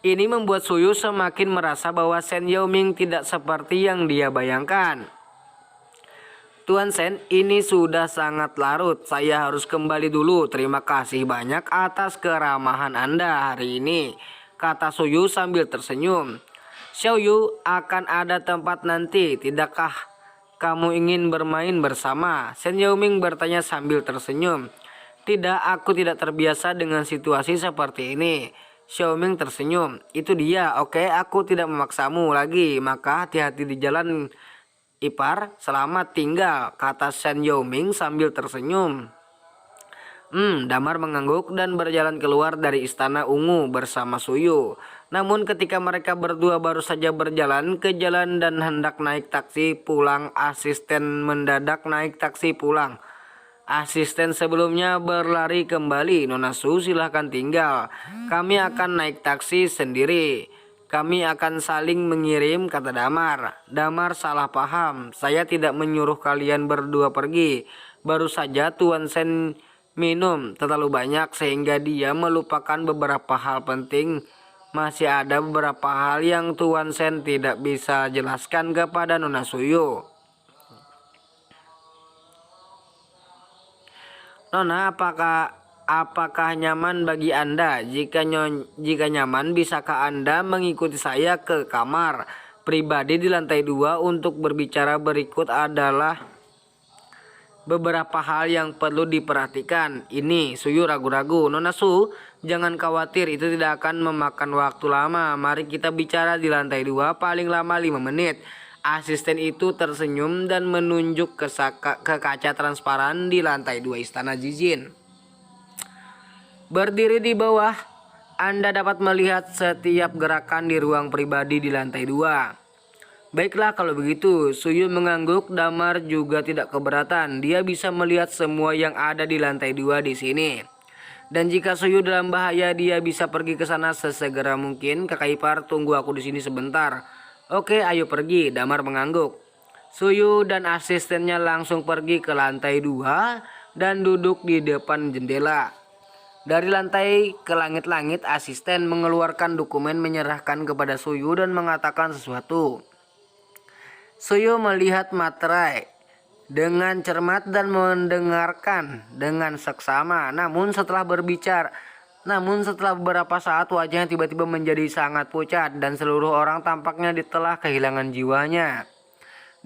Ini membuat Suyu semakin merasa bahwa Shen Yoming tidak seperti yang dia bayangkan. Tuan Shen, ini sudah sangat larut. Saya harus kembali dulu. Terima kasih banyak atas keramahan Anda hari ini, kata Suyu sambil tersenyum. Xiaoyu, akan ada tempat nanti, tidakkah kamu ingin bermain bersama? Shen Yoming bertanya sambil tersenyum. Tidak, aku tidak terbiasa dengan situasi seperti ini. Xiaoming tersenyum. Itu dia, oke, aku tidak memaksamu lagi. Maka hati-hati di jalan, ipar. Selamat tinggal, kata Shen Yoming sambil tersenyum. Damar mengangguk dan berjalan keluar dari istana ungu bersama Suyu. Namun ketika mereka berdua baru saja berjalan ke jalan dan hendak naik taksi pulang, asisten mendadak naik taksi pulang. Asisten sebelumnya berlari kembali. Nona Su, silahkan tinggal. Kami akan naik taksi sendiri. Kami akan saling mengirim, kata Damar. Damar salah paham. Saya tidak menyuruh kalian berdua pergi. Baru saja Tuan Shen minum terlalu banyak sehingga dia melupakan beberapa hal penting. Masih ada beberapa hal yang Tuan Shen tidak bisa jelaskan kepada Nona Suyu. Nona, apakah nyaman bagi Anda? Jika nyaman, bisakah Anda mengikuti saya ke kamar pribadi di lantai 2 untuk berbicara? Berikut adalah beberapa hal yang perlu diperhatikan. Ini Suyu ragu-ragu. Nona Su, jangan khawatir, itu tidak akan memakan waktu lama. Mari kita bicara di lantai 2, paling lama 5 menit. Asisten itu tersenyum dan menunjuk ke kaca transparan di lantai 2 Istana Jijin. Berdiri di bawah, Anda dapat melihat setiap gerakan di ruang pribadi di lantai 2. Baiklah kalau begitu, Suyu mengangguk. Damar juga tidak keberatan. Dia bisa melihat semua yang ada di lantai 2 di sini. Dan jika Suyu dalam bahaya, dia bisa pergi ke sana sesegera mungkin. Kakak ipar, tunggu aku di sini sebentar. Oke, ayo pergi, Damar mengangguk. Suyu dan asistennya langsung pergi ke lantai 2 dan duduk di depan jendela. Dari lantai ke langit-langit, asisten mengeluarkan dokumen menyerahkan kepada Suyu dan mengatakan sesuatu. Suyu melihat materai dengan cermat dan mendengarkan dengan seksama. Namun setelah beberapa saat wajahnya tiba-tiba menjadi sangat pucat dan seluruh orang tampaknya telah kehilangan jiwanya.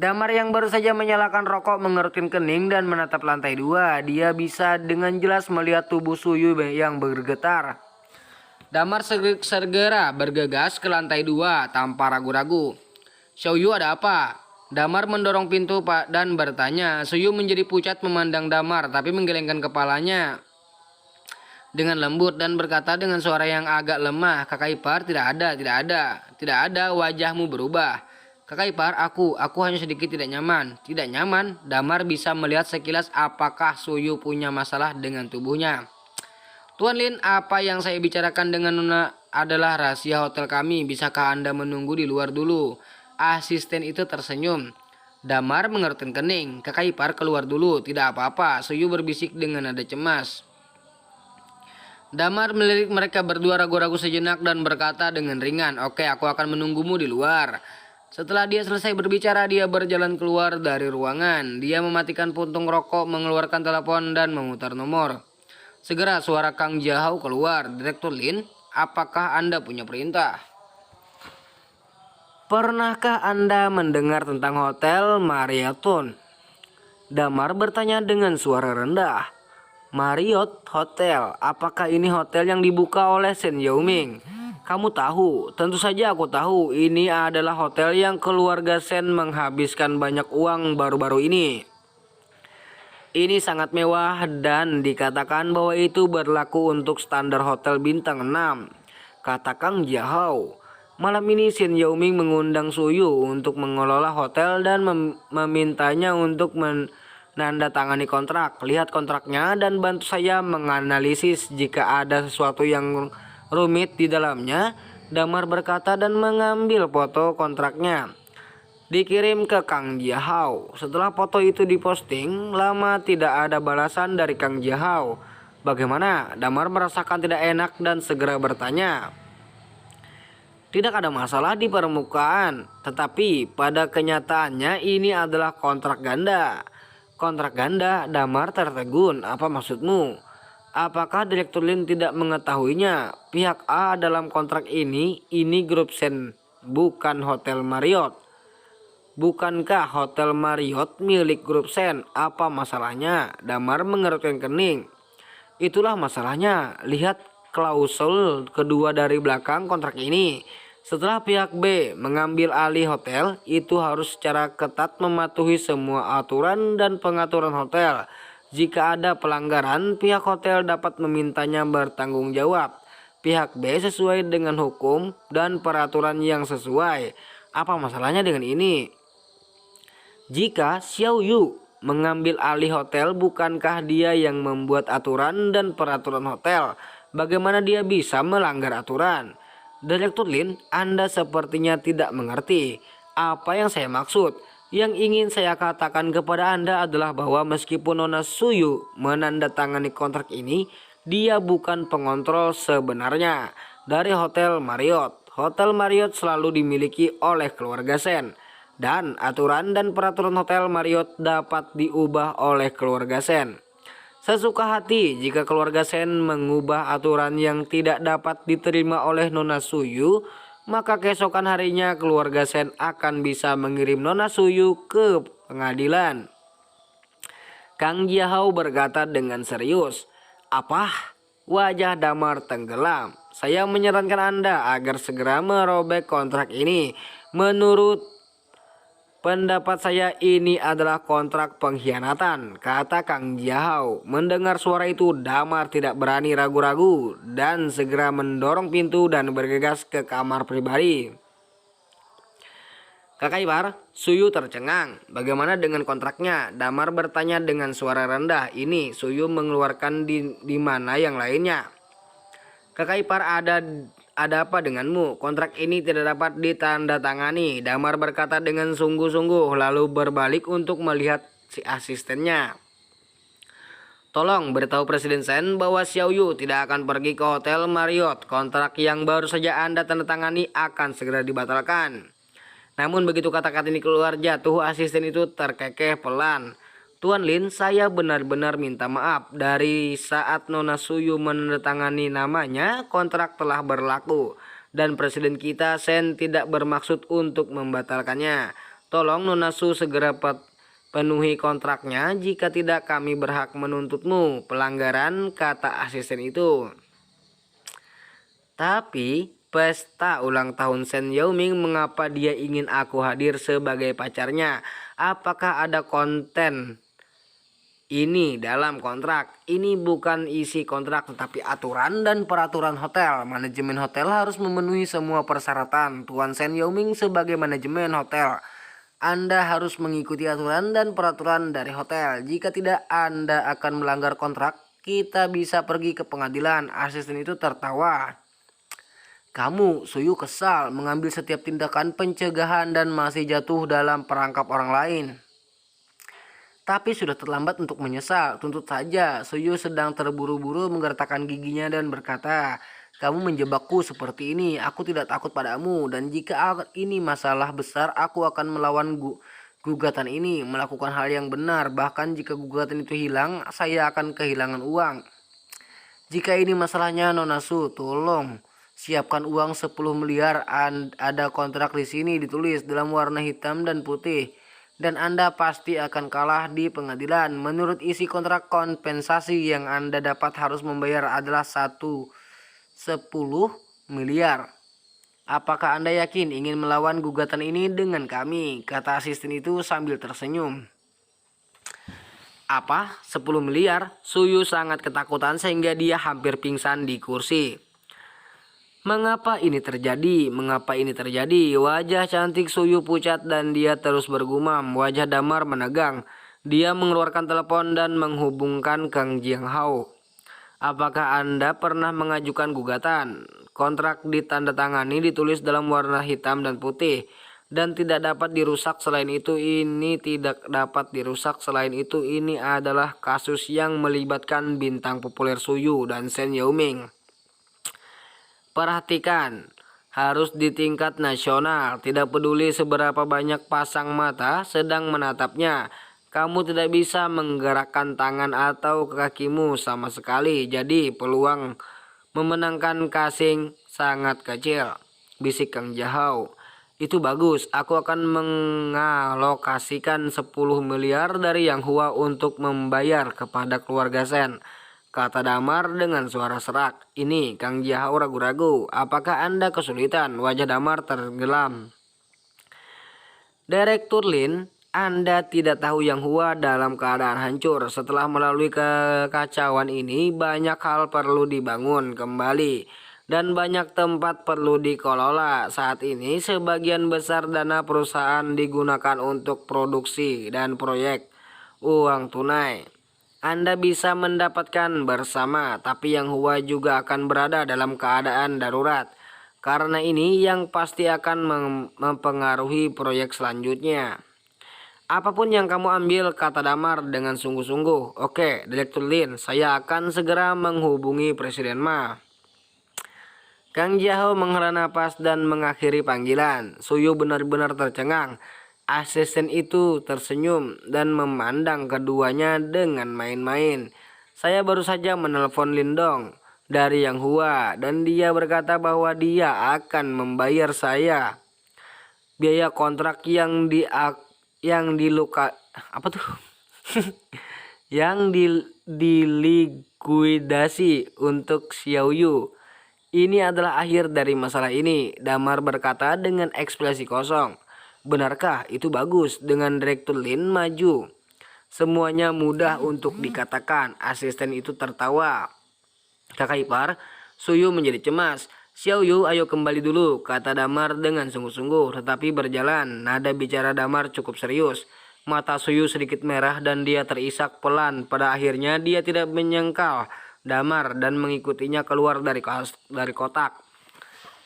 Damar yang baru saja menyalakan rokok mengerutkan kening dan menatap lantai 2. Dia bisa dengan jelas melihat tubuh Suyu yang bergetar. Damar segera bergegas ke lantai 2 tanpa ragu-ragu. Xiaoyu, ada apa? Damar mendorong pintu dan bertanya. Suyu menjadi pucat memandang Damar tapi menggelengkan kepalanya dengan lembut dan berkata dengan suara yang agak lemah, "Kakak ipar, tidak ada, wajahmu berubah." "Kakak ipar, aku hanya sedikit tidak nyaman." "Tidak nyaman?" Damar bisa melihat sekilas apakah Suyu punya masalah dengan tubuhnya. "Tuan Lin, apa yang saya bicarakan dengan Nona adalah rahasia hotel kami. Bisakah Anda menunggu di luar dulu?" Asisten itu tersenyum. Damar mengerutkan kening. "Kakak ipar, keluar dulu." "Tidak apa-apa," Suyu berbisik dengan nada cemas. Damar melirik mereka berdua ragu-ragu sejenak dan berkata dengan ringan, "Oke, aku akan menunggumu di luar." Setelah dia selesai berbicara, dia berjalan keluar dari ruangan. Dia mematikan puntung rokok, mengeluarkan telepon, dan memutar nomor. Segera suara Kang Jahau keluar. "Direktur Lin, apakah Anda punya perintah?" "Pernahkah Anda mendengar tentang Hotel Marriott?" Damar bertanya dengan suara rendah. "Marriott Hotel, apakah ini hotel yang dibuka oleh Shen Yaoming?" "Kamu tahu?" "Tentu saja aku tahu. Ini adalah hotel yang keluarga Shen menghabiskan banyak uang baru-baru ini. Ini sangat mewah dan dikatakan bahwa itu berlaku untuk standar hotel bintang 6, kata Kang Jahau. "Malam ini Shen Yaoming mengundang Suyu untuk mengelola hotel dan memintanya untuk menandatangani kontrak. Lihat kontraknya dan bantu saya menganalisis jika ada sesuatu yang rumit di dalamnya." Damar berkata dan mengambil foto kontraknya. Dikirim ke Kang Jahau. Setelah foto itu diposting, lama tidak ada balasan dari Kang Jahau. Bagaimana? Damar merasakan tidak enak dan segera bertanya. "Tidak ada masalah di permukaan, tetapi pada kenyataannya ini adalah kontrak ganda." "Kontrak ganda?" Damar tertegun. "Apa maksudmu?" "Apakah Direktur Lin tidak mengetahuinya? Pihak A dalam kontrak ini grup Shen, bukan Hotel Marriott." "Bukankah Hotel Marriott milik grup Shen? Apa masalahnya?" Damar mengerutkan kening. "Itulah masalahnya. Lihat klausul kedua dari belakang kontrak ini. Setelah pihak B mengambil alih hotel, itu harus secara ketat mematuhi semua aturan dan pengaturan hotel. Jika ada pelanggaran, pihak hotel dapat memintanya bertanggung jawab. Pihak B sesuai dengan hukum dan peraturan yang sesuai. Apa masalahnya dengan ini?" "Jika Xiao Yu mengambil alih hotel, bukankah dia yang membuat aturan dan peraturan hotel? Bagaimana dia bisa melanggar aturan?" "Direktur Lin, Anda sepertinya tidak mengerti apa yang saya maksud. Yang ingin saya katakan kepada Anda adalah bahwa meskipun Nona Suyu menandatangani kontrak ini, dia bukan pengontrol sebenarnya dari Hotel Marriott. Hotel Marriott selalu dimiliki oleh keluarga Shen. Dan aturan dan peraturan Hotel Marriott dapat diubah oleh keluarga Shen sesuka hati. Jika keluarga Shen mengubah aturan yang tidak dapat diterima oleh Nona Suyu, maka keesokan harinya keluarga Shen akan bisa mengirim Nona Suyu ke pengadilan." Kang Jahau berkata dengan serius. "Apa?" Wajah Damar tenggelam. "Saya menyarankan Anda agar segera merobek kontrak ini. Menurut pendapat saya ini adalah kontrak pengkhianatan," kata Kang Jahau. Mendengar suara itu, Damar tidak berani ragu-ragu dan segera mendorong pintu dan bergegas ke kamar pribadi. "Kakak ipar," Suyu tercengang. "Bagaimana dengan kontraknya?" Damar bertanya dengan suara rendah. "Ini," Suyu mengeluarkan di mana yang lainnya. "Kakak ipar, ada apa denganmu? Kontrak ini tidak dapat ditandatangani." Damar berkata dengan sungguh-sungguh lalu berbalik untuk melihat si asistennya. "Tolong beritahu Presiden Shen bahwa Xiao Yu tidak akan pergi ke Hotel Marriott. Kontrak yang baru saja Anda tandatangani akan segera dibatalkan." Namun begitu kata-kata ini keluar, jatuh asisten itu terkekeh pelan. "Tuan Lin, saya benar-benar minta maaf. Dari saat Nona Suyu menandatangani namanya, kontrak telah berlaku. Dan presiden kita, Shen, tidak bermaksud untuk membatalkannya. Tolong Nona Su segera penuhi kontraknya, jika tidak kami berhak menuntutmu pelanggaran, kata asisten itu. Tapi pesta ulang tahun Shen Yaoming, mengapa dia ingin aku hadir sebagai pacarnya? Apakah ada konten ini dalam kontrak? Ini bukan isi kontrak tetapi aturan dan peraturan hotel. Manajemen hotel harus memenuhi semua persyaratan. Tuan Shen Yaoming sebagai manajemen hotel, Anda harus mengikuti aturan dan peraturan dari hotel. Jika tidak, Anda akan melanggar kontrak. Kita bisa pergi ke pengadilan. Asisten itu tertawa. Kamu, Suyu kesal mengambil setiap tindakan pencegahan dan masih jatuh dalam perangkap orang lain. Tapi sudah terlambat untuk menyesal. Tuntut saja. Suyu sedang terburu-buru menggertakkan giginya dan berkata, kamu menjebakku seperti ini. Aku tidak takut padamu. Dan jika ini masalah besar, aku akan melawan gugatan ini. Melakukan hal yang benar. Bahkan jika gugatan itu hilang, saya akan kehilangan uang. Jika ini masalahnya, Nona Su, tolong siapkan uang 10 miliar. Ada kontrak di sini ditulis dalam warna hitam dan putih. Dan Anda pasti akan kalah di pengadilan. Menurut isi kontrak, kompensasi yang Anda dapat harus membayar adalah 10 miliar. Apakah Anda yakin ingin melawan gugatan ini dengan kami? Kata asisten itu sambil tersenyum. Apa? 10 miliar? Suyu sangat ketakutan sehingga dia hampir pingsan di kursi. Mengapa ini terjadi? Mengapa ini terjadi? Wajah cantik Suyu pucat dan dia terus bergumam. Wajah Damar menegang. Dia mengeluarkan telepon dan menghubungkan Kang Jiang Hao. Apakah Anda pernah mengajukan gugatan? Kontrak ditandatangani ditulis dalam warna hitam dan putih dan tidak dapat dirusak. Selain itu, ini tidak dapat dirusak. Selain itu, ini adalah kasus yang melibatkan bintang populer Suyu dan Shen Yaoming. Perhatikan, harus di tingkat nasional. Tidak peduli seberapa banyak pasang mata sedang menatapnya. Kamu tidak bisa menggerakkan tangan atau kakimu sama sekali. Jadi peluang memenangkan casing sangat kecil, bisik Kang Jahau. Itu bagus, aku akan mengalokasikan 10 miliar dari Yang Hua untuk membayar kepada keluarga Shen, kata Damar dengan suara serak. Ini Kang Jahau ragu-ragu. Apakah Anda kesulitan? Wajah Damar tenggelam. Direktur Lin, Anda tidak tahu Yang Hua dalam keadaan hancur. Setelah melalui kekacauan ini, banyak hal perlu dibangun kembali dan banyak tempat perlu dikelola. Saat ini sebagian besar dana perusahaan digunakan untuk produksi dan proyek uang tunai. Anda bisa mendapatkan bersama, tapi Yang Hua juga akan berada dalam keadaan darurat. Karena ini yang pasti akan mempengaruhi proyek selanjutnya. Apapun yang kamu ambil, kata Damar dengan sungguh-sungguh. Oke, Direktur Lin, saya akan segera menghubungi Presiden Ma. Kang Jiahou menghela napas dan mengakhiri panggilan. Suyu benar-benar tercengang. Asisten itu tersenyum dan memandang keduanya dengan main-main. Saya baru saja menelpon Lindong dari Yang Hua dan dia berkata bahwa dia akan membayar saya biaya kontrak yang dilikuidasi untuk Xiaoyu. Ini adalah akhir dari masalah ini, Damar berkata dengan ekspresi kosong. Benarkah? Itu bagus. Dengan Direktur Lin maju, semuanya mudah untuk dikatakan. Asisten itu tertawa. Kakak ipar, Suyu menjadi cemas. Xiaoyu, ayo kembali dulu, kata Damar dengan sungguh-sungguh, tetapi berjalan. Nada bicara Damar cukup serius. Mata Suyu sedikit merah dan dia terisak pelan. Pada akhirnya dia tidak menyangkal Damar dan mengikutinya keluar dari kotak.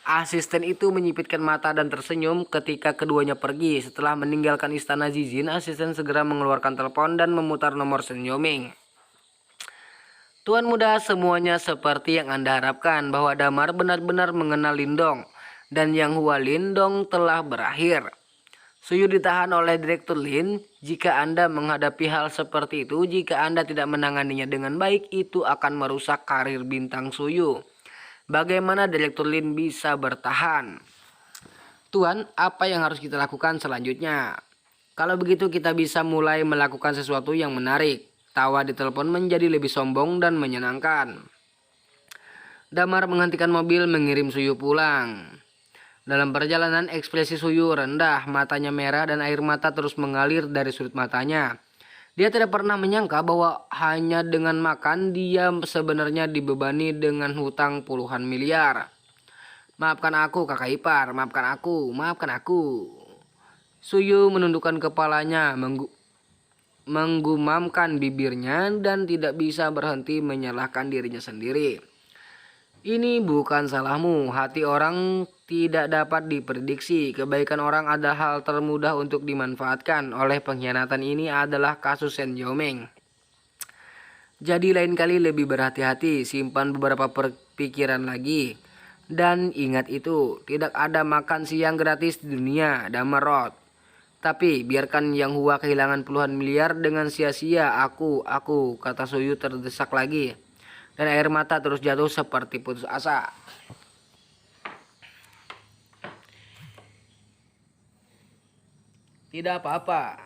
Asisten itu menyipitkan mata dan tersenyum ketika keduanya pergi. Setelah meninggalkan istana Zizin, asisten segera mengeluarkan telepon dan memutar nomor Shen Yaoming. Tuan muda, semuanya seperti yang Anda harapkan, bahwa Damar benar-benar mengenal Lindong dan Yang Hua Lindong telah berakhir. Suyu ditahan oleh Direktur Lin. Jika Anda menghadapi hal seperti itu, jika Anda tidak menanganinya dengan baik, itu akan merusak karir bintang Suyu. Bagaimana Direktur Lin bisa bertahan? Tuan, apa yang harus kita lakukan selanjutnya? Kalau begitu kita bisa mulai melakukan sesuatu yang menarik. Tawa di telepon menjadi lebih sombong dan menyenangkan. Damar menghentikan mobil mengirim Suyu pulang. Dalam perjalanan ekspresi Suyu rendah, matanya merah dan air mata terus mengalir dari sudut matanya. Dia tidak pernah menyangka bahwa hanya dengan makan dia sebenarnya dibebani dengan hutang puluhan miliar. Maafkan aku kakak ipar, maafkan aku, maafkan aku. Suyu menundukkan kepalanya, menggumamkan bibirnya dan tidak bisa berhenti menyalahkan dirinya sendiri. Ini bukan salahmu, hati orang tidak dapat diprediksi. Kebaikan orang adalah hal termudah untuk dimanfaatkan. Oleh pengkhianatan ini adalah kasus Sen Jiomeng. Jadi lain kali lebih berhati-hati, simpan beberapa pikiran lagi. Dan ingat itu, tidak ada makan siang gratis di dunia, Damarot. Tapi biarkan Yang Hua kehilangan puluhan miliar dengan sia-sia. Aku, kata Suyu terdesak lagi. Dan air mata terus jatuh seperti putus asa. Tidak apa-apa.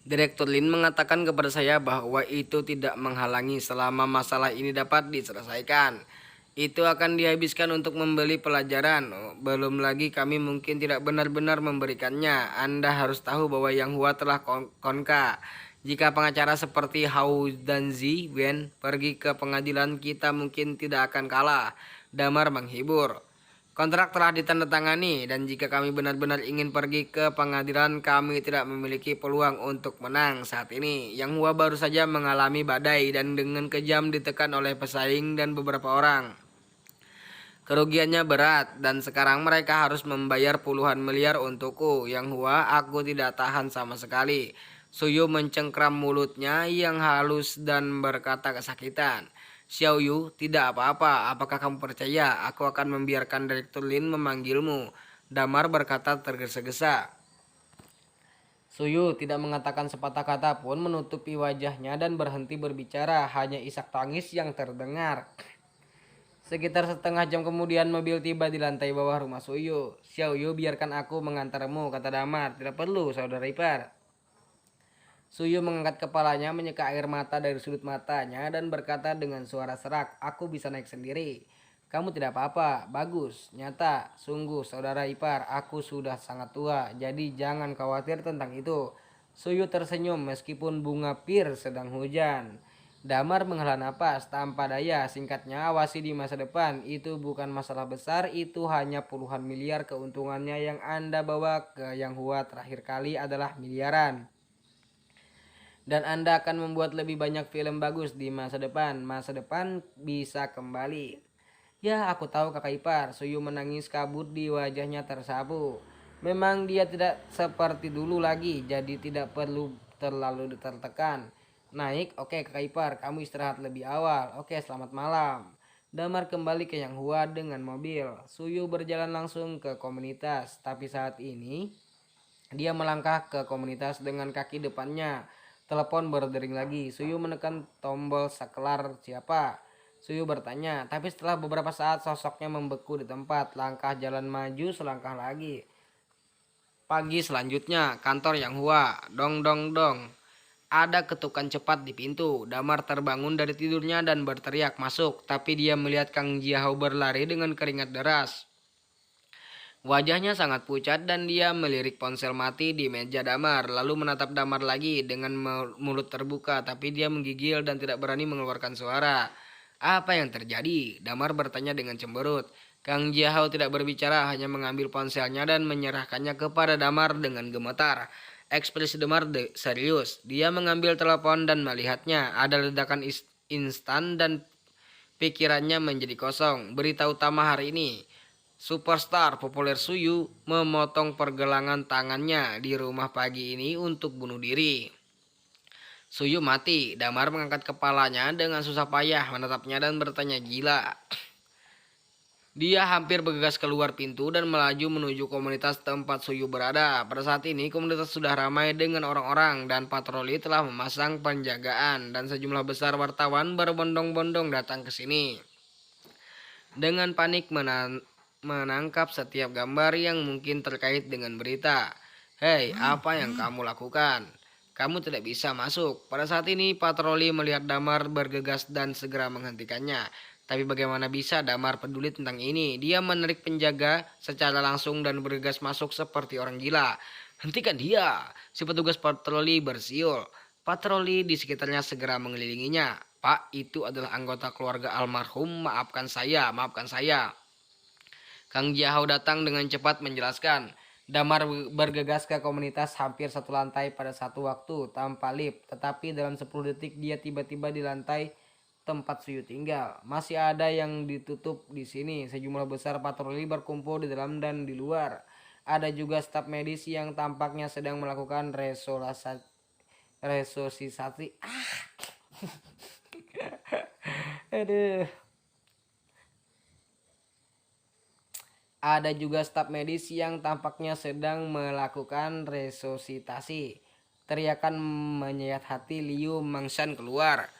Direktur Lin mengatakan kepada saya bahwa itu tidak menghalangi selama masalah ini dapat diselesaikan. Itu akan dihabiskan untuk membeli pelajaran. Belum lagi kami mungkin tidak benar-benar memberikannya. Anda harus tahu bahwa Yang Hua telah konka. Jika pengacara seperti Hao dan Zi Wen pergi ke pengadilan, kita mungkin tidak akan kalah. Damar menghibur. Kontrak telah ditandatangani dan jika kami benar-benar ingin pergi ke pengadilan, kami tidak memiliki peluang untuk menang saat ini. Yang Hua baru saja mengalami badai dan dengan kejam ditekan oleh pesaing dan beberapa orang. Kerugiannya berat dan sekarang mereka harus membayar puluhan miliar untukku. Yang Hua, aku tidak tahan sama sekali. Suyu mencengkram mulutnya yang halus dan berkata kesakitan. Xiao Yu, tidak apa-apa. Apakah kamu percaya? Aku akan membiarkan Direktur Lin memanggilmu. Damar berkata tergesa-gesa. Suyu tidak mengatakan sepatah kata pun, menutupi wajahnya dan berhenti berbicara. Hanya isak tangis yang terdengar. Sekitar setengah jam kemudian mobil tiba di lantai bawah rumah Suyu. Xiao Yu, biarkan aku mengantarmu, kata Damar. Tidak perlu, saudara ipar. Suyu mengangkat kepalanya, menyeka air mata dari sudut matanya dan berkata dengan suara serak, aku bisa naik sendiri. Kamu tidak apa-apa, bagus, nyata, sungguh saudara ipar, aku sudah sangat tua, jadi jangan khawatir tentang itu. Suyu tersenyum meskipun bunga pir sedang hujan. Damar menghela napas tanpa daya, singkatnya awasi di masa depan, itu bukan masalah besar, itu hanya puluhan miliar keuntungannya yang Anda bawa ke Yang Hua terakhir kali adalah miliaran. Dan Anda akan membuat lebih banyak film bagus di masa depan. Masa depan bisa kembali. Ya, aku tahu kakak ipar. Suyu menangis kabut di wajahnya tersapu. Memang dia tidak seperti dulu lagi, jadi tidak perlu terlalu tertekan. Naik, oke kakak ipar, kamu istirahat lebih awal. Oke, selamat malam. Damar kembali ke Yang Hua dengan mobil. Suyu berjalan langsung ke komunitas, tapi saat ini dia melangkah ke komunitas dengan kaki depannya. Telepon berdering lagi. Suyu menekan tombol saklar siapa. Suyu bertanya, tapi setelah beberapa saat sosoknya membeku di tempat. Langkah jalan maju selangkah lagi. Pagi selanjutnya, kantor Yang Hua. Dong dong dong. Ada ketukan cepat di pintu. Damar terbangun dari tidurnya dan berteriak masuk. Tapi dia melihat Kang Jiahao berlari dengan keringat deras. Wajahnya sangat pucat dan dia melirik ponsel mati di meja Damar, lalu menatap Damar lagi dengan mulut terbuka, tapi dia menggigil dan tidak berani mengeluarkan suara. Apa yang terjadi? Damar bertanya dengan cemberut. Kang Jiahao tidak berbicara, hanya mengambil ponselnya dan menyerahkannya kepada Damar dengan gemetar. Ekspresi Damar serius. Dia mengambil telepon dan melihatnya. Ada ledakan instan dan pikirannya menjadi kosong. Berita utama hari ini. Superstar populer Suyu memotong pergelangan tangannya di rumah pagi ini untuk bunuh diri. Suyu mati. Damar mengangkat kepalanya dengan susah payah menatapnya dan bertanya gila. Dia hampir bergegas keluar pintu dan melaju menuju komunitas tempat Suyu berada. Pada saat ini komunitas sudah ramai dengan orang-orang dan patroli telah memasang penjagaan dan sejumlah besar wartawan berbondong-bondong datang ke sini. Dengan panik menangkap setiap gambar yang mungkin terkait dengan berita. Hei, apa yang kamu lakukan? Kamu tidak bisa masuk. Pada saat ini patroli melihat Damar bergegas dan segera menghentikannya. Tapi bagaimana bisa Damar peduli tentang ini? Dia menarik penjaga secara langsung dan bergegas masuk seperti orang gila. Hentikan dia! Si petugas patroli bersiul. Patroli di sekitarnya segera mengelilinginya. Pak, itu adalah anggota keluarga almarhum. Maafkan saya, maafkan saya. Kang Jahau datang dengan cepat menjelaskan. Damar bergegas ke komunitas hampir satu lantai pada satu waktu tanpa lift, tetapi dalam 10 detik dia tiba-tiba di lantai tempat Suyu tinggal. Masih ada yang ditutup di sini. Sejumlah besar patroli berkumpul di dalam dan di luar. Ada juga staf medis yang tampaknya sedang melakukan resusitasi. Aduh. Ada juga staf medis yang tampaknya sedang melakukan resusitasi. Teriakan menyayat hati Liu Mangsan keluar.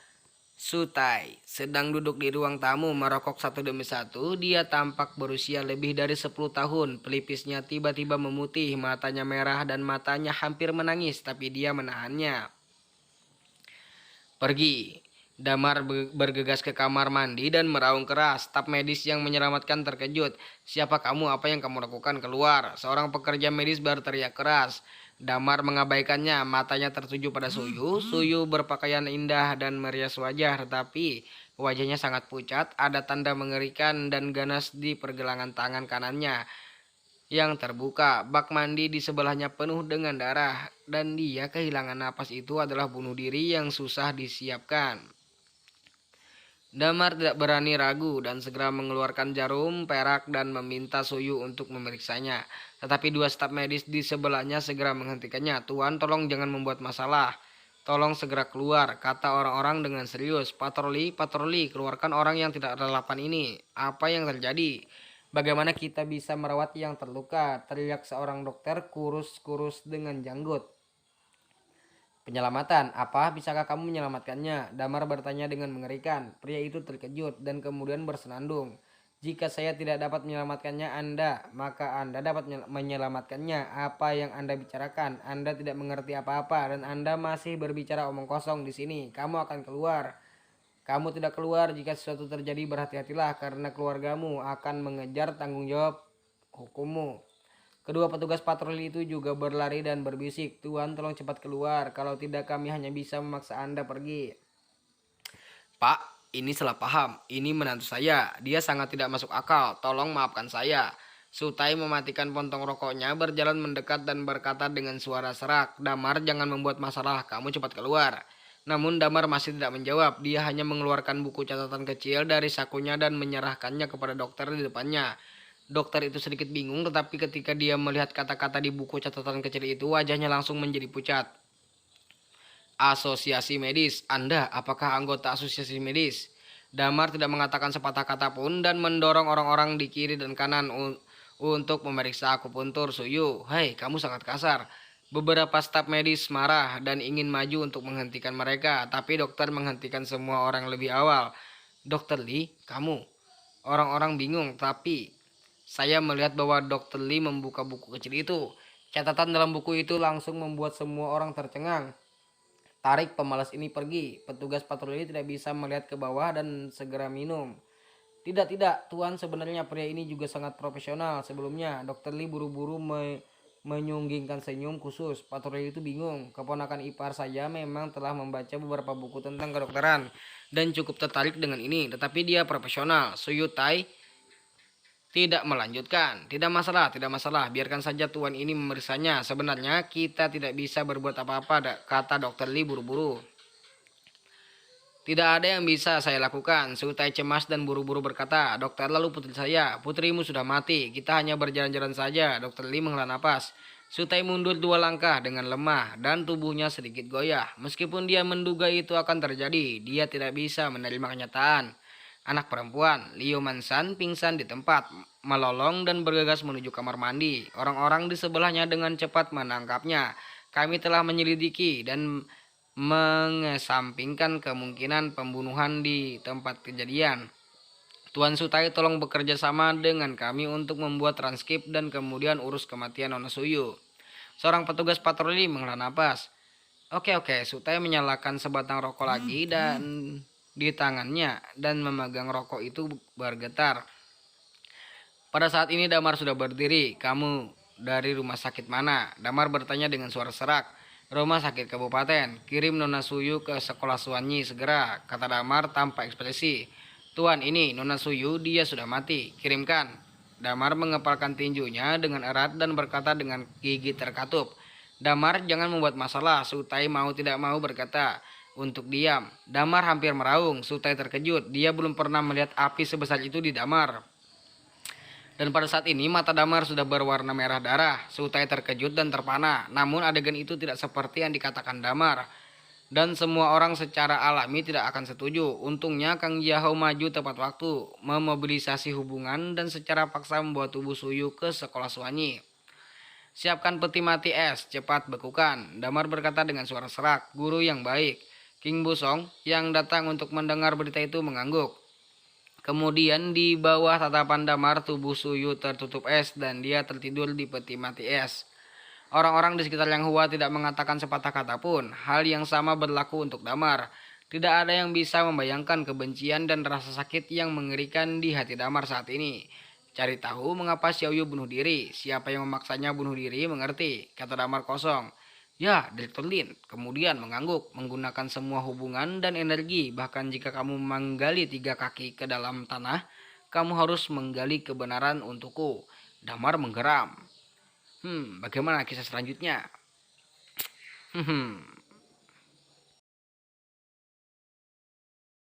Sutai sedang duduk di ruang tamu merokok satu demi satu. Dia tampak berusia lebih dari 10 tahun. Pelipisnya tiba-tiba memutih, matanya merah dan matanya hampir menangis, tapi dia menahannya. Pergi. Damar bergegas ke kamar mandi dan meraung keras. Staf medis yang menyelamatkan terkejut. Siapa kamu? Apa yang kamu lakukan? Keluar. Seorang pekerja medis berteriak keras. Damar mengabaikannya. Matanya tertuju pada Suyu. Suyu berpakaian indah dan merias wajah, tetapi wajahnya sangat pucat. Ada tanda mengerikan dan ganas di pergelangan tangan kanannya yang terbuka. Bak mandi di sebelahnya penuh dengan darah, dan dia kehilangan napas. Itu adalah bunuh diri yang susah disiapkan. Damar tidak berani ragu dan segera mengeluarkan jarum perak dan meminta Suyu untuk memeriksanya. Tetapi dua staf medis di sebelahnya segera menghentikannya. Tuan, tolong jangan membuat masalah. Tolong segera keluar, kata orang-orang dengan serius. Patroli, patroli, keluarkan orang yang tidak relevan ini. Apa yang terjadi? Bagaimana kita bisa merawat yang terluka? Teriak seorang dokter kurus-kurus dengan janggut. Penyelamatan, apa? Bisakah kamu menyelamatkannya? Damar bertanya dengan mengerikan. Pria itu terkejut dan kemudian bersenandung. Jika saya tidak dapat menyelamatkannya Anda, maka Anda dapat menyelamatkannya. Apa yang Anda bicarakan? Anda tidak mengerti apa-apa dan Anda masih berbicara omong kosong di sini. Kamu akan keluar. Kamu tidak keluar jika sesuatu terjadi. Berhati-hatilah karena keluargamu akan mengejar tanggung jawab hukummu. Kedua petugas patroli itu juga berlari dan berbisik, Tuan, tolong cepat keluar, kalau tidak kami hanya bisa memaksa Anda pergi. Pak, ini salah paham, ini menantu saya, dia sangat tidak masuk akal, tolong maafkan saya. Sutai mematikan pontong rokoknya, berjalan mendekat dan berkata dengan suara serak, Damar, jangan membuat masalah, kamu cepat keluar. Namun Damar masih tidak menjawab, dia hanya mengeluarkan buku catatan kecil dari sakunya dan menyerahkannya kepada dokter di depannya. Dokter itu sedikit bingung, tetapi ketika dia melihat kata-kata di buku catatan kecil itu, wajahnya langsung menjadi pucat. Asosiasi medis, Anda apakah anggota asosiasi medis? Damar tidak mengatakan sepatah kata pun dan mendorong orang-orang di kiri dan kanan untuk memeriksa akupuntur Suyu. Hei, kamu sangat kasar. Beberapa staf medis marah dan ingin maju untuk menghentikan mereka, tapi dokter menghentikan semua orang lebih awal. Dokter Lee, kamu. Orang-orang bingung, tapi saya melihat bahwa Dr. Lee membuka buku kecil itu. Catatan dalam buku itu langsung membuat semua orang tercengang. Tarik pemalas ini pergi. Petugas patroli tidak bisa melihat ke bawah dan segera minum. Tidak, tidak. Tuan, sebenarnya pria ini juga sangat profesional. Sebelumnya, Dr. Lee buru-buru menyunggingkan senyum khusus. Patroli itu bingung. Keponakan ipar saya memang telah membaca beberapa buku tentang kedokteran dan cukup tertarik dengan ini. Tetapi dia profesional. Suyutai tidak melanjutkan. Tidak masalah, tidak masalah. Biarkan saja Tuan ini memeriksanya. Sebenarnya kita tidak bisa berbuat apa-apa, kata Dr. Lee buru-buru. Tidak ada yang bisa saya lakukan. Sutai cemas dan buru-buru berkata, Dokter, lalu putri saya, putrimu sudah mati. Kita hanya berjalan-jalan saja. Dr. Lee menghela napas. Sutai mundur 2 langkah dengan lemah dan tubuhnya sedikit goyah. Meskipun dia menduga itu akan terjadi, dia tidak bisa menerima kenyataan. Anak perempuan, Liu Mansan, pingsan di tempat, melolong dan bergegas menuju kamar mandi. Orang-orang di sebelahnya dengan cepat menangkapnya. Kami telah menyelidiki dan mengesampingkan kemungkinan pembunuhan di tempat kejadian. Tuan Sutai tolong bekerja sama dengan kami untuk membuat transkrip dan kemudian urus kematian Nona Suyu. Seorang petugas patroli menghela napas. Oke, Sutai menyalakan sebatang rokok lagi dan di tangannya dan memegang rokok itu bergetar. Pada saat ini Damar sudah berdiri. Kamu dari rumah sakit mana? Damar bertanya dengan suara serak. Rumah sakit kabupaten. Kirim Nona Suyu ke sekolah Suwanyi segera, kata Damar tanpa ekspresi. Tuan, ini Nona Suyu, dia sudah mati. Kirimkan. Damar mengepalkan tinjunya dengan erat dan berkata dengan gigi terkatup. Damar, jangan membuat masalah. Sutai mau tidak mau berkata untuk diam. Damar hampir meraung. Sutai terkejut. Dia belum pernah melihat api sebesar itu di Damar. Dan pada saat ini mata Damar sudah berwarna merah darah. Sutai terkejut dan terpana. Namun adegan itu tidak seperti yang dikatakan Damar. Dan semua orang secara alami tidak akan setuju. Untungnya Kang Yahoo maju tepat waktu, memobilisasi hubungan dan secara paksa membawa tubuh Suyu ke sekolah Suwanyi. Siapkan peti mati es, cepat bekukan. Damar berkata dengan suara serak. Guru yang baik. King Busong yang datang untuk mendengar berita itu mengangguk. Kemudian di bawah tatapan Damar tubuh Suyu tertutup es dan dia tertidur di peti mati es. Orang-orang di sekitar Yang Hua tidak mengatakan sepatah kata pun. Hal yang sama berlaku untuk Damar. Tidak ada yang bisa membayangkan kebencian dan rasa sakit yang mengerikan di hati Damar saat ini. Cari tahu mengapa Xiaoyu bunuh diri. Siapa yang memaksanya bunuh diri mengerti, kata Damar kosong. Ya, Direktur Lin. Kemudian mengangguk, menggunakan semua hubungan dan energi. Bahkan jika kamu menggali 3 kaki ke dalam tanah, kamu harus menggali kebenaran untukku. Damar menggeram. Bagaimana kisah selanjutnya?